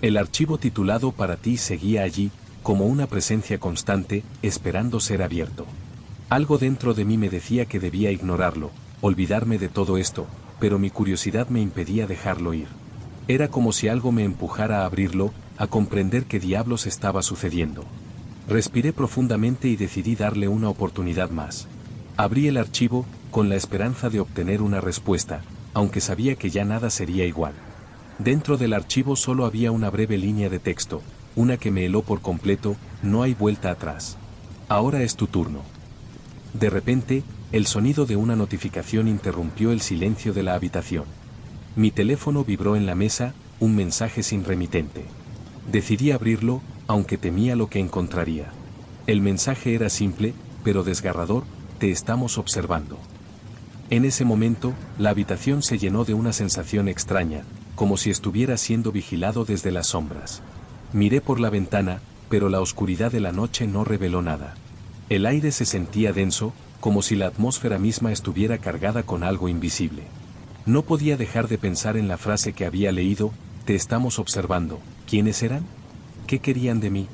El archivo titulado Para ti seguía allí, como una presencia constante, esperando ser abierto. Algo dentro de mí me decía que debía ignorarlo, olvidarme de todo esto, pero mi curiosidad me impedía dejarlo ir. Era como si algo me empujara a abrirlo, a comprender qué diablos estaba sucediendo. Respiré profundamente y decidí darle una oportunidad más. Abrí el archivo, con la esperanza de obtener una respuesta, aunque sabía que ya nada sería igual. Dentro del archivo solo había una breve línea de texto, una que me heló por completo: no hay vuelta atrás. Ahora es tu turno. De repente, el sonido de una notificación interrumpió el silencio de la habitación. Mi teléfono vibró en la mesa, un mensaje sin remitente. Decidí abrirlo, aunque temía lo que encontraría. El mensaje era simple, pero desgarrador: te estamos observando. En ese momento, la habitación se llenó de una sensación extraña, como si estuviera siendo vigilado desde las sombras. Miré por la ventana, pero la oscuridad de la noche no reveló nada. El aire se sentía denso, como si la atmósfera misma estuviera cargada con algo invisible. No podía dejar de pensar en la frase que había leído: te estamos observando. ¿Quiénes eran? ¿Qué querían de mí?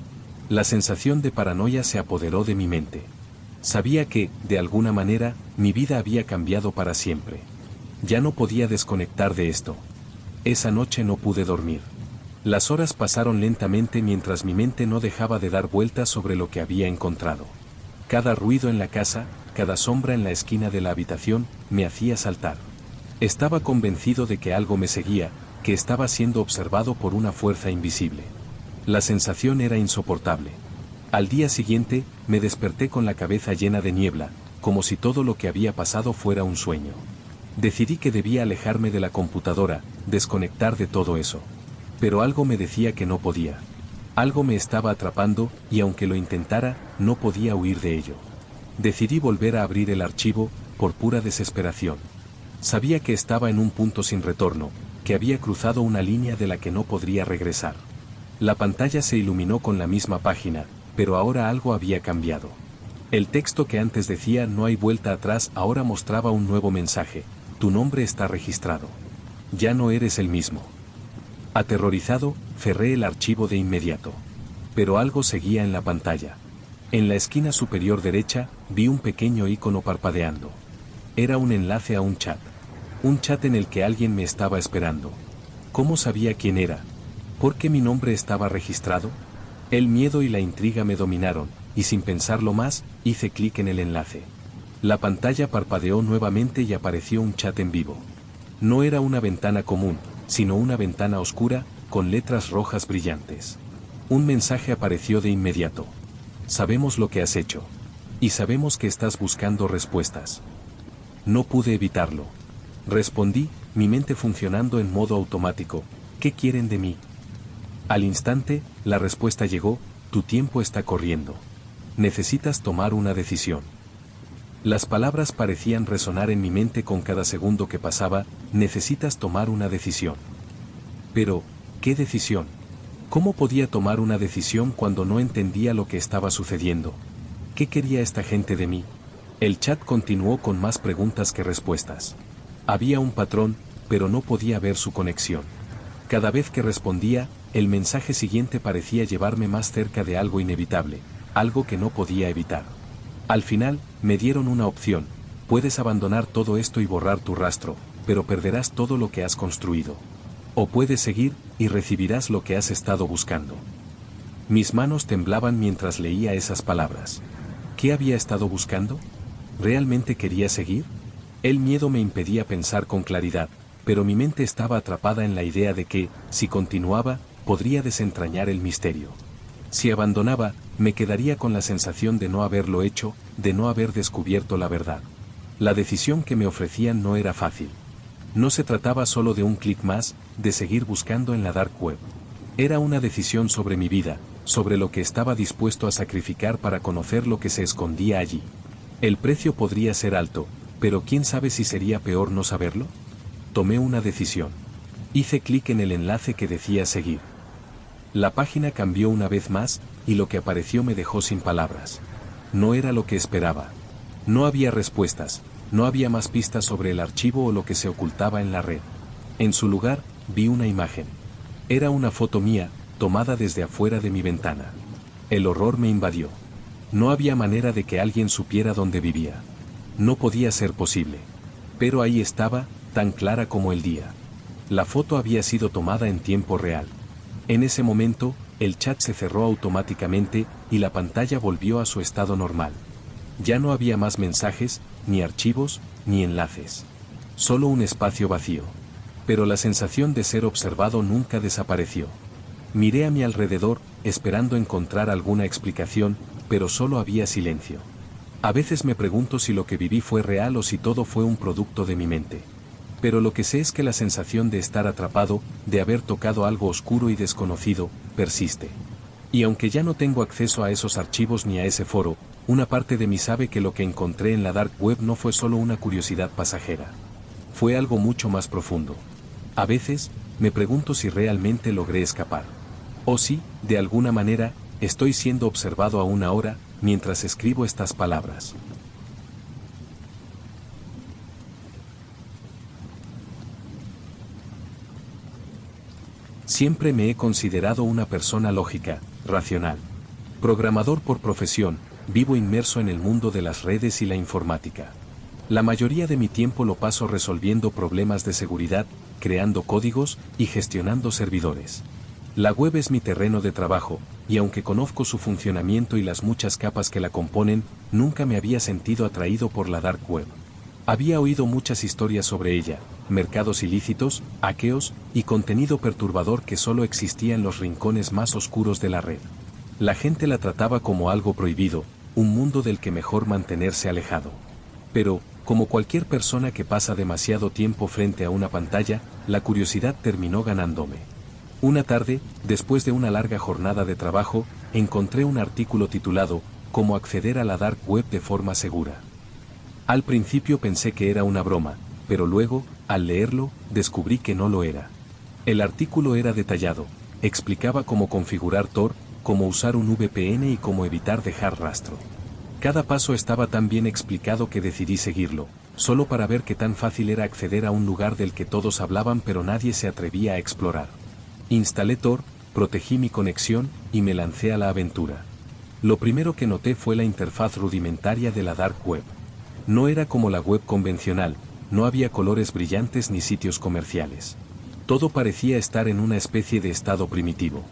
La sensación de paranoia se apoderó de mi mente. Sabía que, de alguna manera, mi vida había cambiado para siempre. Ya no podía desconectar de esto. Esa noche no pude dormir. Las horas pasaron lentamente mientras mi mente no dejaba de dar vueltas sobre lo que había encontrado. Cada ruido en la casa, cada sombra en la esquina de la habitación, me hacía saltar. Estaba convencido de que algo me seguía, que estaba siendo observado por una fuerza invisible. La sensación era insoportable. Al día siguiente, me desperté con la cabeza llena de niebla, como si todo lo que había pasado fuera un sueño. Decidí que debía alejarme de la computadora, desconectar de todo eso. Pero algo me decía que no podía. Algo me estaba atrapando, y aunque lo intentara, no podía huir de ello. Decidí volver a abrir el archivo, por pura desesperación. Sabía que estaba en un punto sin retorno, que había cruzado una línea de la que no podría regresar. La pantalla se iluminó con la misma página, pero ahora algo había cambiado. El texto que antes decía no hay vuelta atrás ahora mostraba un nuevo mensaje: tu nombre está registrado. Ya no eres el mismo. Aterrorizado, cerré el archivo de inmediato. Pero algo seguía en la pantalla. En la esquina superior derecha, vi un pequeño icono parpadeando. Era un enlace a un chat. Un chat en el que alguien me estaba esperando. ¿Cómo sabía quién era? ¿Por qué mi nombre estaba registrado? El miedo y la intriga me dominaron, y sin pensarlo más, hice clic en el enlace. La pantalla parpadeó nuevamente y apareció un chat en vivo. No era una ventana común, sino una ventana oscura, con letras rojas brillantes. Un mensaje apareció de inmediato. Sabemos lo que has hecho. Y sabemos que estás buscando respuestas. No pude evitarlo. Respondí, mi mente funcionando en modo automático: ¿qué quieren de mí? Al instante, la respuesta llegó: tu tiempo está corriendo. Necesitas tomar una decisión. Las palabras parecían resonar en mi mente con cada segundo que pasaba: necesitas tomar una decisión. Pero, ¿qué decisión? ¿Cómo podía tomar una decisión cuando no entendía lo que estaba sucediendo? ¿Qué quería esta gente de mí? El chat continuó con más preguntas que respuestas. Había un patrón, pero no podía ver su conexión. Cada vez que respondía, el mensaje siguiente parecía llevarme más cerca de algo inevitable, algo que no podía evitar. Al final, me dieron una opción: puedes abandonar todo esto y borrar tu rastro, pero perderás todo lo que has construido. O puedes seguir, y recibirás lo que has estado buscando. Mis manos temblaban mientras leía esas palabras. ¿Qué había estado buscando? ¿Realmente quería seguir? El miedo me impedía pensar con claridad, pero mi mente estaba atrapada en la idea de que, si continuaba, podría desentrañar el misterio. Si abandonaba, me quedaría con la sensación de no haberlo hecho, de no haber descubierto la verdad. La decisión que me ofrecían no era fácil. No se trataba solo de un clic más, de seguir buscando en la dark web. Era una decisión sobre mi vida, sobre lo que estaba dispuesto a sacrificar para conocer lo que se escondía allí. El precio podría ser alto, pero quién sabe si sería peor no saberlo. Tomé una decisión. Hice clic en el enlace que decía seguir. La página cambió una vez más, y lo que apareció me dejó sin palabras. No era lo que esperaba. No había respuestas, no había más pistas sobre el archivo o lo que se ocultaba en la red. En su lugar, vi una imagen. Era una foto mía, tomada desde afuera de mi ventana. El horror me invadió. No había manera de que alguien supiera dónde vivía. No podía ser posible. Pero ahí estaba, tan clara como el día. La foto había sido tomada en tiempo real. En ese momento, el chat se cerró automáticamente, y la pantalla volvió a su estado normal. Ya no había más mensajes, ni archivos, ni enlaces. Solo un espacio vacío. Pero la sensación de ser observado nunca desapareció. Miré a mi alrededor, esperando encontrar alguna explicación, pero solo había silencio. A veces me pregunto si lo que viví fue real o si todo fue un producto de mi mente. Pero lo que sé es que la sensación de estar atrapado, de haber tocado algo oscuro y desconocido, persiste. Y aunque ya no tengo acceso a esos archivos ni a ese foro, una parte de mí sabe que lo que encontré en la dark web no fue solo una curiosidad pasajera. Fue algo mucho más profundo. A veces, me pregunto si realmente logré escapar. O si, de alguna manera, estoy siendo observado aún ahora, mientras escribo estas palabras. Siempre me he considerado una persona lógica, racional. Programador por profesión, vivo inmerso en el mundo de las redes y la informática. La mayoría de mi tiempo lo paso resolviendo problemas de seguridad, creando códigos y gestionando servidores. La web es mi terreno de trabajo, y aunque conozco su funcionamiento y las muchas capas que la componen, nunca me había sentido atraído por la dark web. Había oído muchas historias sobre ella, mercados ilícitos, hackeos y contenido perturbador que solo existía en los rincones más oscuros de la red. La gente la trataba como algo prohibido, un mundo del que mejor mantenerse alejado. Pero, como cualquier persona que pasa demasiado tiempo frente a una pantalla, la curiosidad terminó ganándome. Una tarde, después de una larga jornada de trabajo, encontré un artículo titulado «Cómo acceder a la dark web de forma segura». Al principio pensé que era una broma, pero luego, al leerlo, descubrí que no lo era. El artículo era detallado, explicaba cómo configurar Tor, cómo usar un VPN y cómo evitar dejar rastro. Cada paso estaba tan bien explicado que decidí seguirlo, solo para ver qué tan fácil era acceder a un lugar del que todos hablaban pero nadie se atrevía a explorar. Instalé Tor, protegí mi conexión y me lancé a la aventura. Lo primero que noté fue la interfaz rudimentaria de la dark web. No era como la web convencional, no había colores brillantes ni sitios comerciales. Todo parecía estar en una especie de estado primitivo.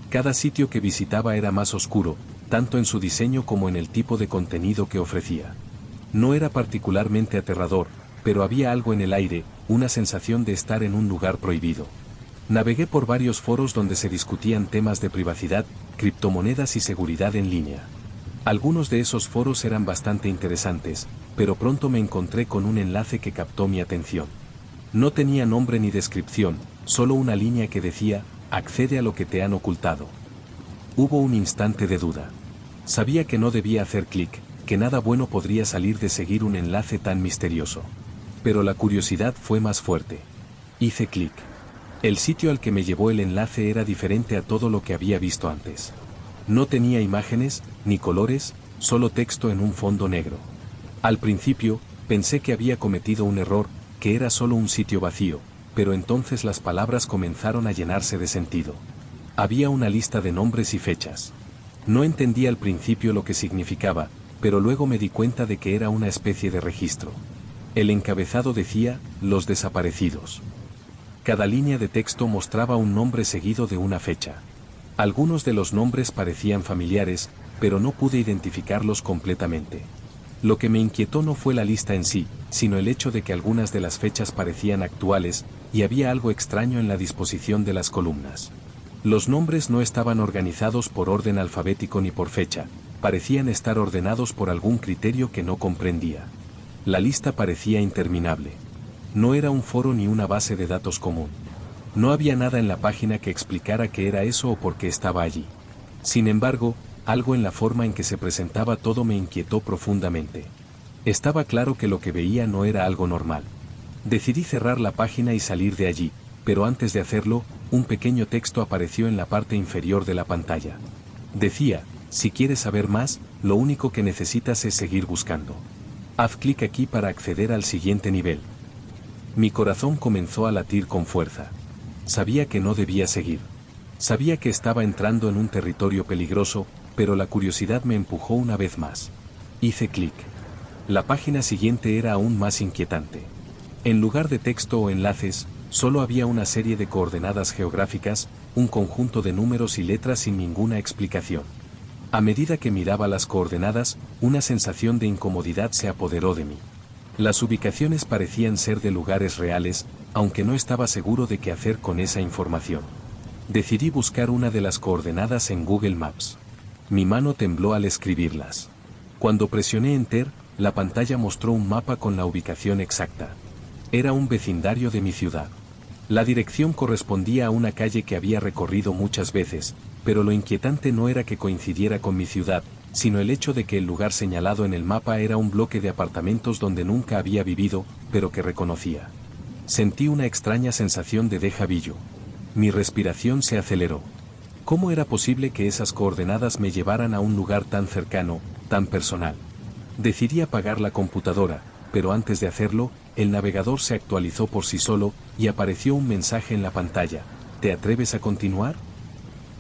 Cada sitio que visitaba era más oscuro, tanto en su diseño como en el tipo de contenido que ofrecía. No era particularmente aterrador, pero había algo en el aire, una sensación de estar en un lugar prohibido. Navegué por varios foros donde se discutían temas de privacidad, criptomonedas y seguridad en línea. Algunos de esos foros eran bastante interesantes, pero pronto me encontré con un enlace que captó mi atención. No tenía nombre ni descripción, solo una línea que decía, accede a lo que te han ocultado. Hubo un instante de duda. Sabía que no debía hacer clic, que nada bueno podría salir de seguir un enlace tan misterioso. Pero la curiosidad fue más fuerte. Hice clic. El sitio al que me llevó el enlace era diferente a todo lo que había visto antes. No tenía imágenes, ni colores, solo texto en un fondo negro. Al principio, pensé que había cometido un error, que era solo un sitio vacío, pero entonces las palabras comenzaron a llenarse de sentido. Había una lista de nombres y fechas. No entendí al principio lo que significaba, pero luego me di cuenta de que era una especie de registro. El encabezado decía, los desaparecidos. Cada línea de texto mostraba un nombre seguido de una fecha. Algunos de los nombres parecían familiares, pero no pude identificarlos completamente. Lo que me inquietó no fue la lista en sí, sino el hecho de que algunas de las fechas parecían actuales, y había algo extraño en la disposición de las columnas. Los nombres no estaban organizados por orden alfabético ni por fecha, parecían estar ordenados por algún criterio que no comprendía. La lista parecía interminable. No era un foro ni una base de datos común. No había nada en la página que explicara qué era eso o por qué estaba allí. Sin embargo, algo en la forma en que se presentaba todo me inquietó profundamente. Estaba claro que lo que veía no era algo normal. Decidí cerrar la página y salir de allí, pero antes de hacerlo, un pequeño texto apareció en la parte inferior de la pantalla. Decía: si quieres saber más, lo único que necesitas es seguir buscando. Haz clic aquí para acceder al siguiente nivel. Mi corazón comenzó a latir con fuerza. Sabía que no debía seguir. Sabía que estaba entrando en un territorio peligroso, pero la curiosidad me empujó una vez más. Hice clic. La página siguiente era aún más inquietante. En lugar de texto o enlaces, solo había una serie de coordenadas geográficas, un conjunto de números y letras sin ninguna explicación. A medida que miraba las coordenadas, una sensación de incomodidad se apoderó de mí. Las ubicaciones parecían ser de lugares reales, aunque no estaba seguro de qué hacer con esa información. Decidí buscar una de las coordenadas en Google Maps. Mi mano tembló al escribirlas. Cuando presioné Enter, la pantalla mostró un mapa con la ubicación exacta. Era un vecindario de mi ciudad. La dirección correspondía a una calle que había recorrido muchas veces, pero lo inquietante no era que coincidiera con mi ciudad, sino el hecho de que el lugar señalado en el mapa era un bloque de apartamentos donde nunca había vivido, pero que reconocía. Sentí una extraña sensación de déjà vu. Mi respiración se aceleró. ¿Cómo era posible que esas coordenadas me llevaran a un lugar tan cercano, tan personal? Decidí apagar la computadora, pero antes de hacerlo, el navegador se actualizó por sí solo, y apareció un mensaje en la pantalla: ¿te atreves a continuar?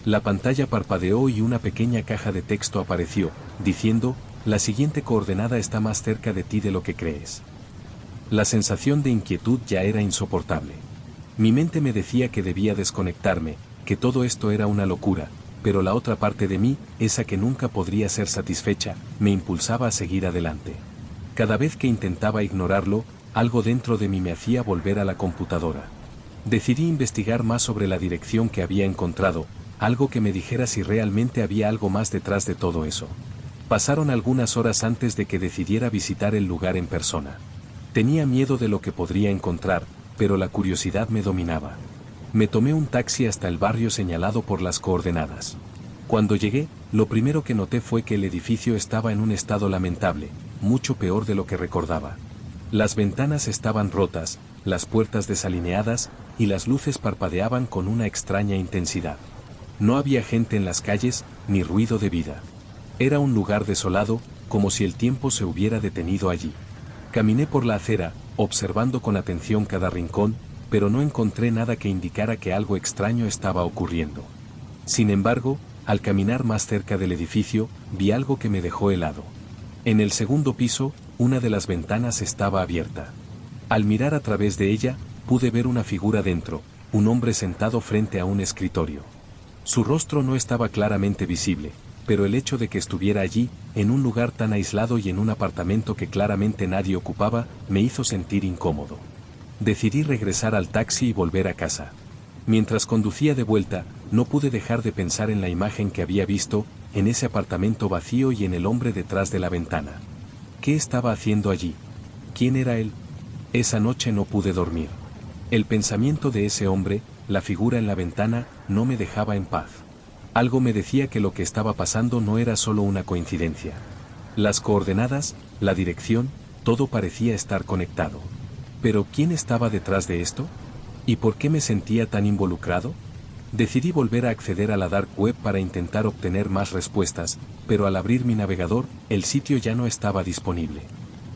La pantalla parpadeó y una pequeña caja de texto apareció, diciendo: la siguiente coordenada está más cerca de ti de lo que crees. La sensación de inquietud ya era insoportable. Mi mente me decía que debía desconectarme, que todo esto era una locura, pero la otra parte de mí, esa que nunca podría ser satisfecha, me impulsaba a seguir adelante. Cada vez que intentaba ignorarlo, algo dentro de mí me hacía volver a la computadora. Decidí investigar más sobre la dirección que había encontrado, algo que me dijera si realmente había algo más detrás de todo eso. Pasaron algunas horas antes de que decidiera visitar el lugar en persona. Tenía miedo de lo que podría encontrar, pero la curiosidad me dominaba. Me tomé un taxi hasta el barrio señalado por las coordenadas. Cuando llegué, lo primero que noté fue que el edificio estaba en un estado lamentable, mucho peor de lo que recordaba. Las ventanas estaban rotas, las puertas desalineadas, y las luces parpadeaban con una extraña intensidad. No había gente en las calles, ni ruido de vida. Era un lugar desolado, como si el tiempo se hubiera detenido allí. Caminé por la acera, observando con atención cada rincón, pero no encontré nada que indicara que algo extraño estaba ocurriendo. Sin embargo, al caminar más cerca del edificio, vi algo que me dejó helado. En el segundo piso, una de las ventanas estaba abierta. Al mirar a través de ella, pude ver una figura dentro, un hombre sentado frente a un escritorio. Su rostro no estaba claramente visible, pero el hecho de que estuviera allí, en un lugar tan aislado y en un apartamento que claramente nadie ocupaba, me hizo sentir incómodo. Decidí regresar al taxi y volver a casa. Mientras conducía de vuelta, no pude dejar de pensar en la imagen que había visto, en ese apartamento vacío y en el hombre detrás de la ventana. ¿Qué estaba haciendo allí? ¿Quién era él? Esa noche no pude dormir. El pensamiento de ese hombre, la figura en la ventana, no me dejaba en paz. Algo me decía que lo que estaba pasando no era solo una coincidencia. Las coordenadas, la dirección, todo parecía estar conectado. ¿Pero quién estaba detrás de esto? ¿Y por qué me sentía tan involucrado? Decidí volver a acceder a la Dark Web para intentar obtener más respuestas, pero al abrir mi navegador, el sitio ya no estaba disponible.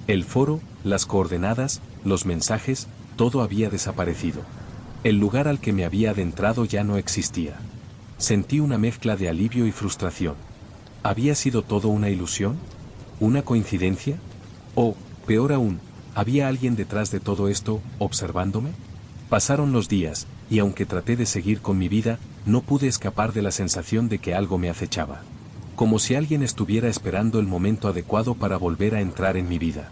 El foro, las coordenadas, los mensajes, todo había desaparecido. El lugar al que me había adentrado ya no existía. Sentí una mezcla de alivio y frustración. ¿Había sido todo una ilusión? ¿Una coincidencia? O, peor aún, ¿había alguien detrás de todo esto, observándome? Pasaron los días, y aunque traté de seguir con mi vida, no pude escapar de la sensación de que algo me acechaba. Como si alguien estuviera esperando el momento adecuado para volver a entrar en mi vida.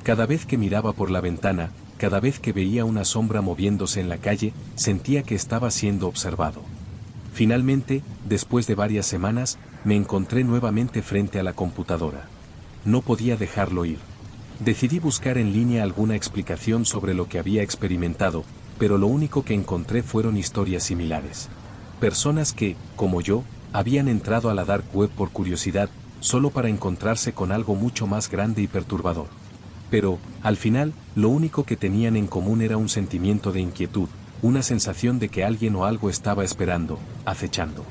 Cada vez que miraba por la ventana, cada vez que veía una sombra moviéndose en la calle, sentía que estaba siendo observado. Finalmente, después de varias semanas, me encontré nuevamente frente a la computadora. No podía dejarlo ir. Decidí buscar en línea alguna explicación sobre lo que había experimentado, pero lo único que encontré fueron historias similares. Personas que, como yo, habían entrado a la dark web por curiosidad, solo para encontrarse con algo mucho más grande y perturbador. Pero, al final, lo único que tenían en común era un sentimiento de inquietud, una sensación de que alguien o algo estaba esperando, acechando.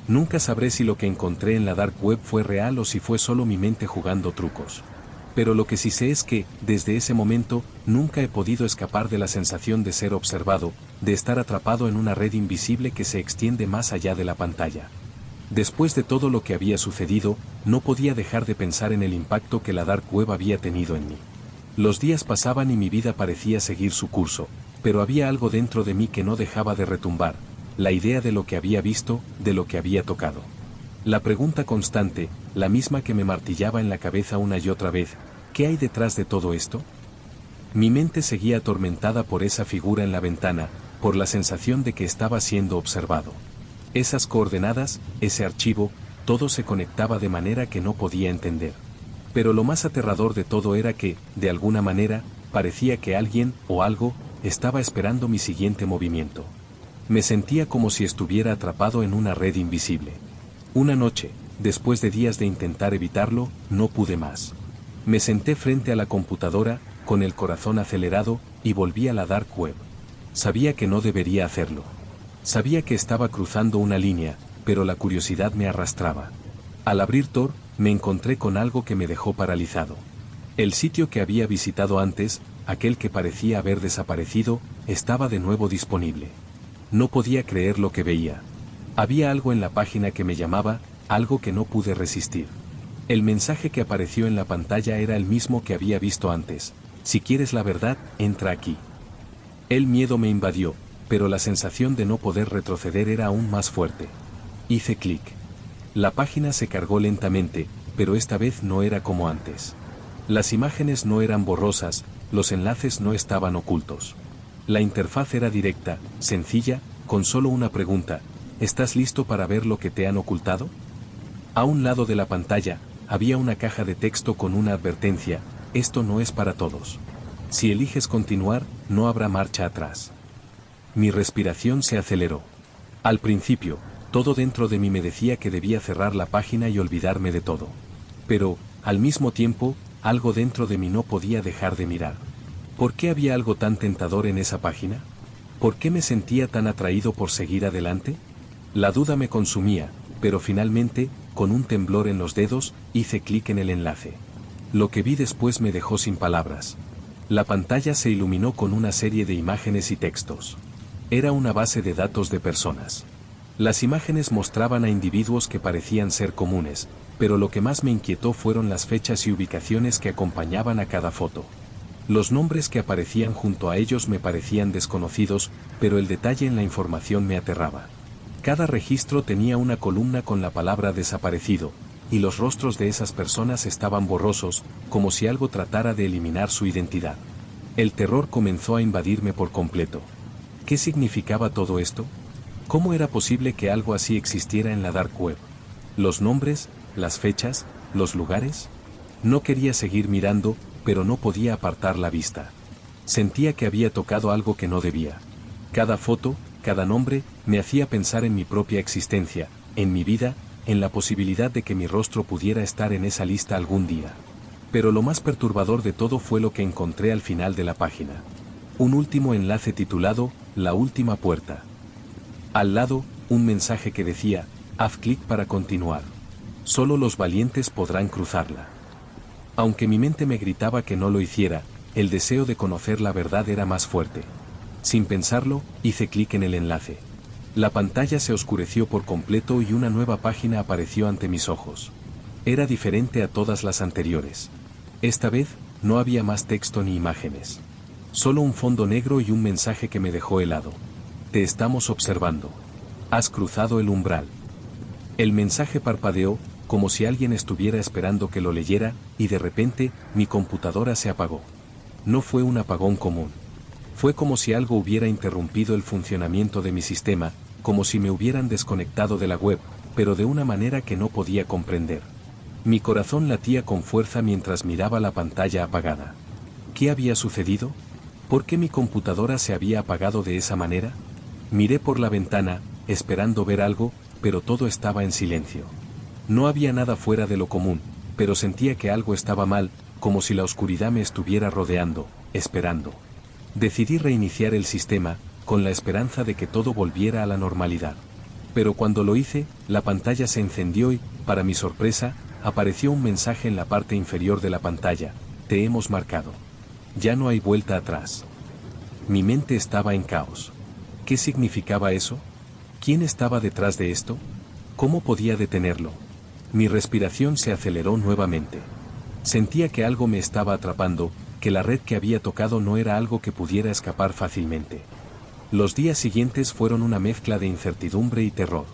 Nunca sabré si lo que encontré en la dark web fue real o si fue solo mi mente jugando trucos. Pero lo que sí sé es que, desde ese momento, nunca he podido escapar de la sensación de ser observado, de estar atrapado en una red invisible que se extiende más allá de la pantalla. Después de todo lo que había sucedido, no podía dejar de pensar en el impacto que la dark web había tenido en mí. Los días pasaban y mi vida parecía seguir su curso, pero había algo dentro de mí que no dejaba de retumbar, la idea de lo que había visto, de lo que había tocado. La pregunta constante, la misma que me martillaba en la cabeza una y otra vez, ¿qué hay detrás de todo esto? Mi mente seguía atormentada por esa figura en la ventana, por la sensación de que estaba siendo observado. Esas coordenadas, ese archivo, todo se conectaba de manera que no podía entender. Pero lo más aterrador de todo era que, de alguna manera, parecía que alguien, o algo, estaba esperando mi siguiente movimiento. Me sentía como si estuviera atrapado en una red invisible. Una noche, después de días de intentar evitarlo, no pude más. Me senté frente a la computadora, con el corazón acelerado, y volví a la dark web. Sabía que no debería hacerlo. Sabía que estaba cruzando una línea, pero la curiosidad me arrastraba. Al abrir Tor, me encontré con algo que me dejó paralizado. El sitio que había visitado antes, aquel que parecía haber desaparecido, estaba de nuevo disponible. No podía creer lo que veía. Había algo en la página que me llamaba, algo que no pude resistir. El mensaje que apareció en la pantalla era el mismo que había visto antes. Si quieres la verdad, entra aquí. El miedo me invadió, pero la sensación de no poder retroceder era aún más fuerte. Hice clic. La página se cargó lentamente, pero esta vez no era como antes. Las imágenes no eran borrosas, los enlaces no estaban ocultos. La interfaz era directa, sencilla, con solo una pregunta: ¿estás listo para ver lo que te han ocultado? A un lado de la pantalla, había una caja de texto con una advertencia: esto no es para todos. Si eliges continuar, no habrá marcha atrás. Mi respiración se aceleró. Al principio, todo dentro de mí me decía que debía cerrar la página y olvidarme de todo. Pero, al mismo tiempo, algo dentro de mí no podía dejar de mirar. ¿Por qué había algo tan tentador en esa página? ¿Por qué me sentía tan atraído por seguir adelante? La duda me consumía, pero finalmente, con un temblor en los dedos, hice clic en el enlace. Lo que vi después me dejó sin palabras. La pantalla se iluminó con una serie de imágenes y textos. Era una base de datos de personas. Las imágenes mostraban a individuos que parecían ser comunes, pero lo que más me inquietó fueron las fechas y ubicaciones que acompañaban a cada foto. Los nombres que aparecían junto a ellos me parecían desconocidos, pero el detalle en la información me aterraba. Cada registro tenía una columna con la palabra desaparecido, y los rostros de esas personas estaban borrosos, como si algo tratara de eliminar su identidad. El terror comenzó a invadirme por completo. ¿Qué significaba todo esto? ¿Cómo era posible que algo así existiera en la dark web? ¿Los nombres, las fechas, los lugares? No quería seguir mirando, pero no podía apartar la vista. Sentía que había tocado algo que no debía. Cada foto, cada nombre, me hacía pensar en mi propia existencia, en mi vida, en la posibilidad de que mi rostro pudiera estar en esa lista algún día. Pero lo más perturbador de todo fue lo que encontré al final de la página. Un último enlace titulado, La última puerta. Al lado, un mensaje que decía: haz clic para continuar. Solo los valientes podrán cruzarla. Aunque mi mente me gritaba que no lo hiciera, el deseo de conocer la verdad era más fuerte. Sin pensarlo, hice clic en el enlace. La pantalla se oscureció por completo y una nueva página apareció ante mis ojos. Era diferente a todas las anteriores. Esta vez, no había más texto ni imágenes. Solo un fondo negro y un mensaje que me dejó helado. Te estamos observando. Has cruzado el umbral. El mensaje parpadeó, como si alguien estuviera esperando que lo leyera, y de repente, mi computadora se apagó. No fue un apagón común. Fue como si algo hubiera interrumpido el funcionamiento de mi sistema, como si me hubieran desconectado de la web, pero de una manera que no podía comprender. Mi corazón latía con fuerza mientras miraba la pantalla apagada. ¿Qué había sucedido? ¿Por qué mi computadora se había apagado de esa manera? Miré por la ventana, esperando ver algo, pero todo estaba en silencio. No había nada fuera de lo común, pero sentía que algo estaba mal, como si la oscuridad me estuviera rodeando, esperando. Decidí reiniciar el sistema, con la esperanza de que todo volviera a la normalidad. Pero cuando lo hice, la pantalla se encendió y, para mi sorpresa, apareció un mensaje en la parte inferior de la pantalla: te hemos marcado. Ya no hay vuelta atrás. Mi mente estaba en caos. ¿Qué significaba eso? ¿Quién estaba detrás de esto? ¿Cómo podía detenerlo? Mi respiración se aceleró nuevamente. Sentía que algo me estaba atrapando, que la red que había tocado no era algo que pudiera escapar fácilmente. Los días siguientes fueron una mezcla de incertidumbre y terror.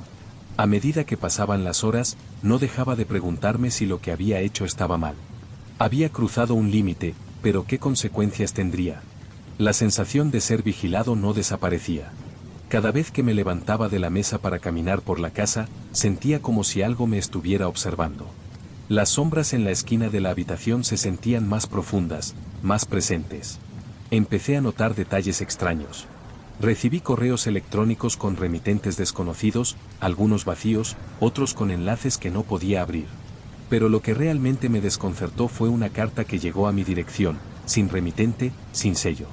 A medida que pasaban las horas, no dejaba de preguntarme si lo que había hecho estaba mal. Había cruzado un límite, pero ¿qué consecuencias tendría? La sensación de ser vigilado no desaparecía. Cada vez que me levantaba de la mesa para caminar por la casa, sentía como si algo me estuviera observando. Las sombras en la esquina de la habitación se sentían más profundas, más presentes. Empecé a notar detalles extraños. Recibí correos electrónicos con remitentes desconocidos, algunos vacíos, otros con enlaces que no podía abrir. Pero lo que realmente me desconcertó fue una carta que llegó a mi dirección, sin remitente, sin sello.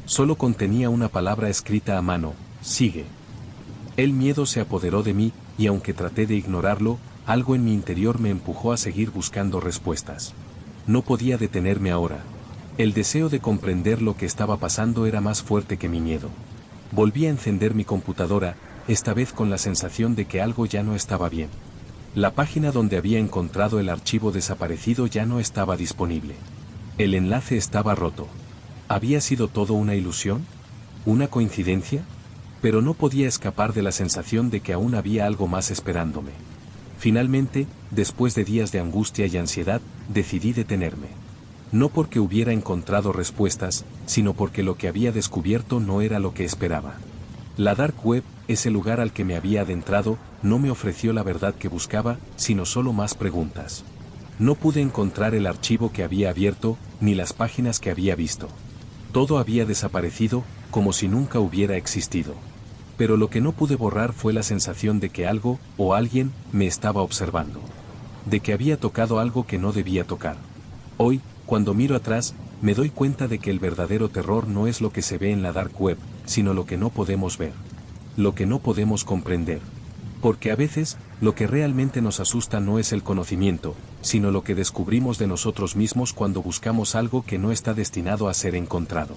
Solo contenía una palabra escrita a mano: sigue. El miedo se apoderó de mí, y aunque traté de ignorarlo, algo en mi interior me empujó a seguir buscando respuestas. No podía detenerme ahora. El deseo de comprender lo que estaba pasando era más fuerte que mi miedo. Volví a encender mi computadora, esta vez con la sensación de que algo ya no estaba bien. La página donde había encontrado el archivo desaparecido ya no estaba disponible. El enlace estaba roto. ¿Había sido todo una ilusión? ¿Una coincidencia? Pero no podía escapar de la sensación de que aún había algo más esperándome. Finalmente, después de días de angustia y ansiedad, decidí detenerme. No porque hubiera encontrado respuestas, sino porque lo que había descubierto no era lo que esperaba. La Dark Web, ese lugar al que me había adentrado, no me ofreció la verdad que buscaba, sino solo más preguntas. No pude encontrar el archivo que había abierto, ni las páginas que había visto. Todo había desaparecido, como si nunca hubiera existido. Pero lo que no pude borrar fue la sensación de que algo, o alguien, me estaba observando. De que había tocado algo que no debía tocar. Hoy, cuando miro atrás, me doy cuenta de que el verdadero terror no es lo que se ve en la Dark Web, sino lo que no podemos ver. Lo que no podemos comprender. Porque a veces, lo que realmente nos asusta no es el conocimiento, sino lo que descubrimos de nosotros mismos cuando buscamos algo que no está destinado a ser encontrado.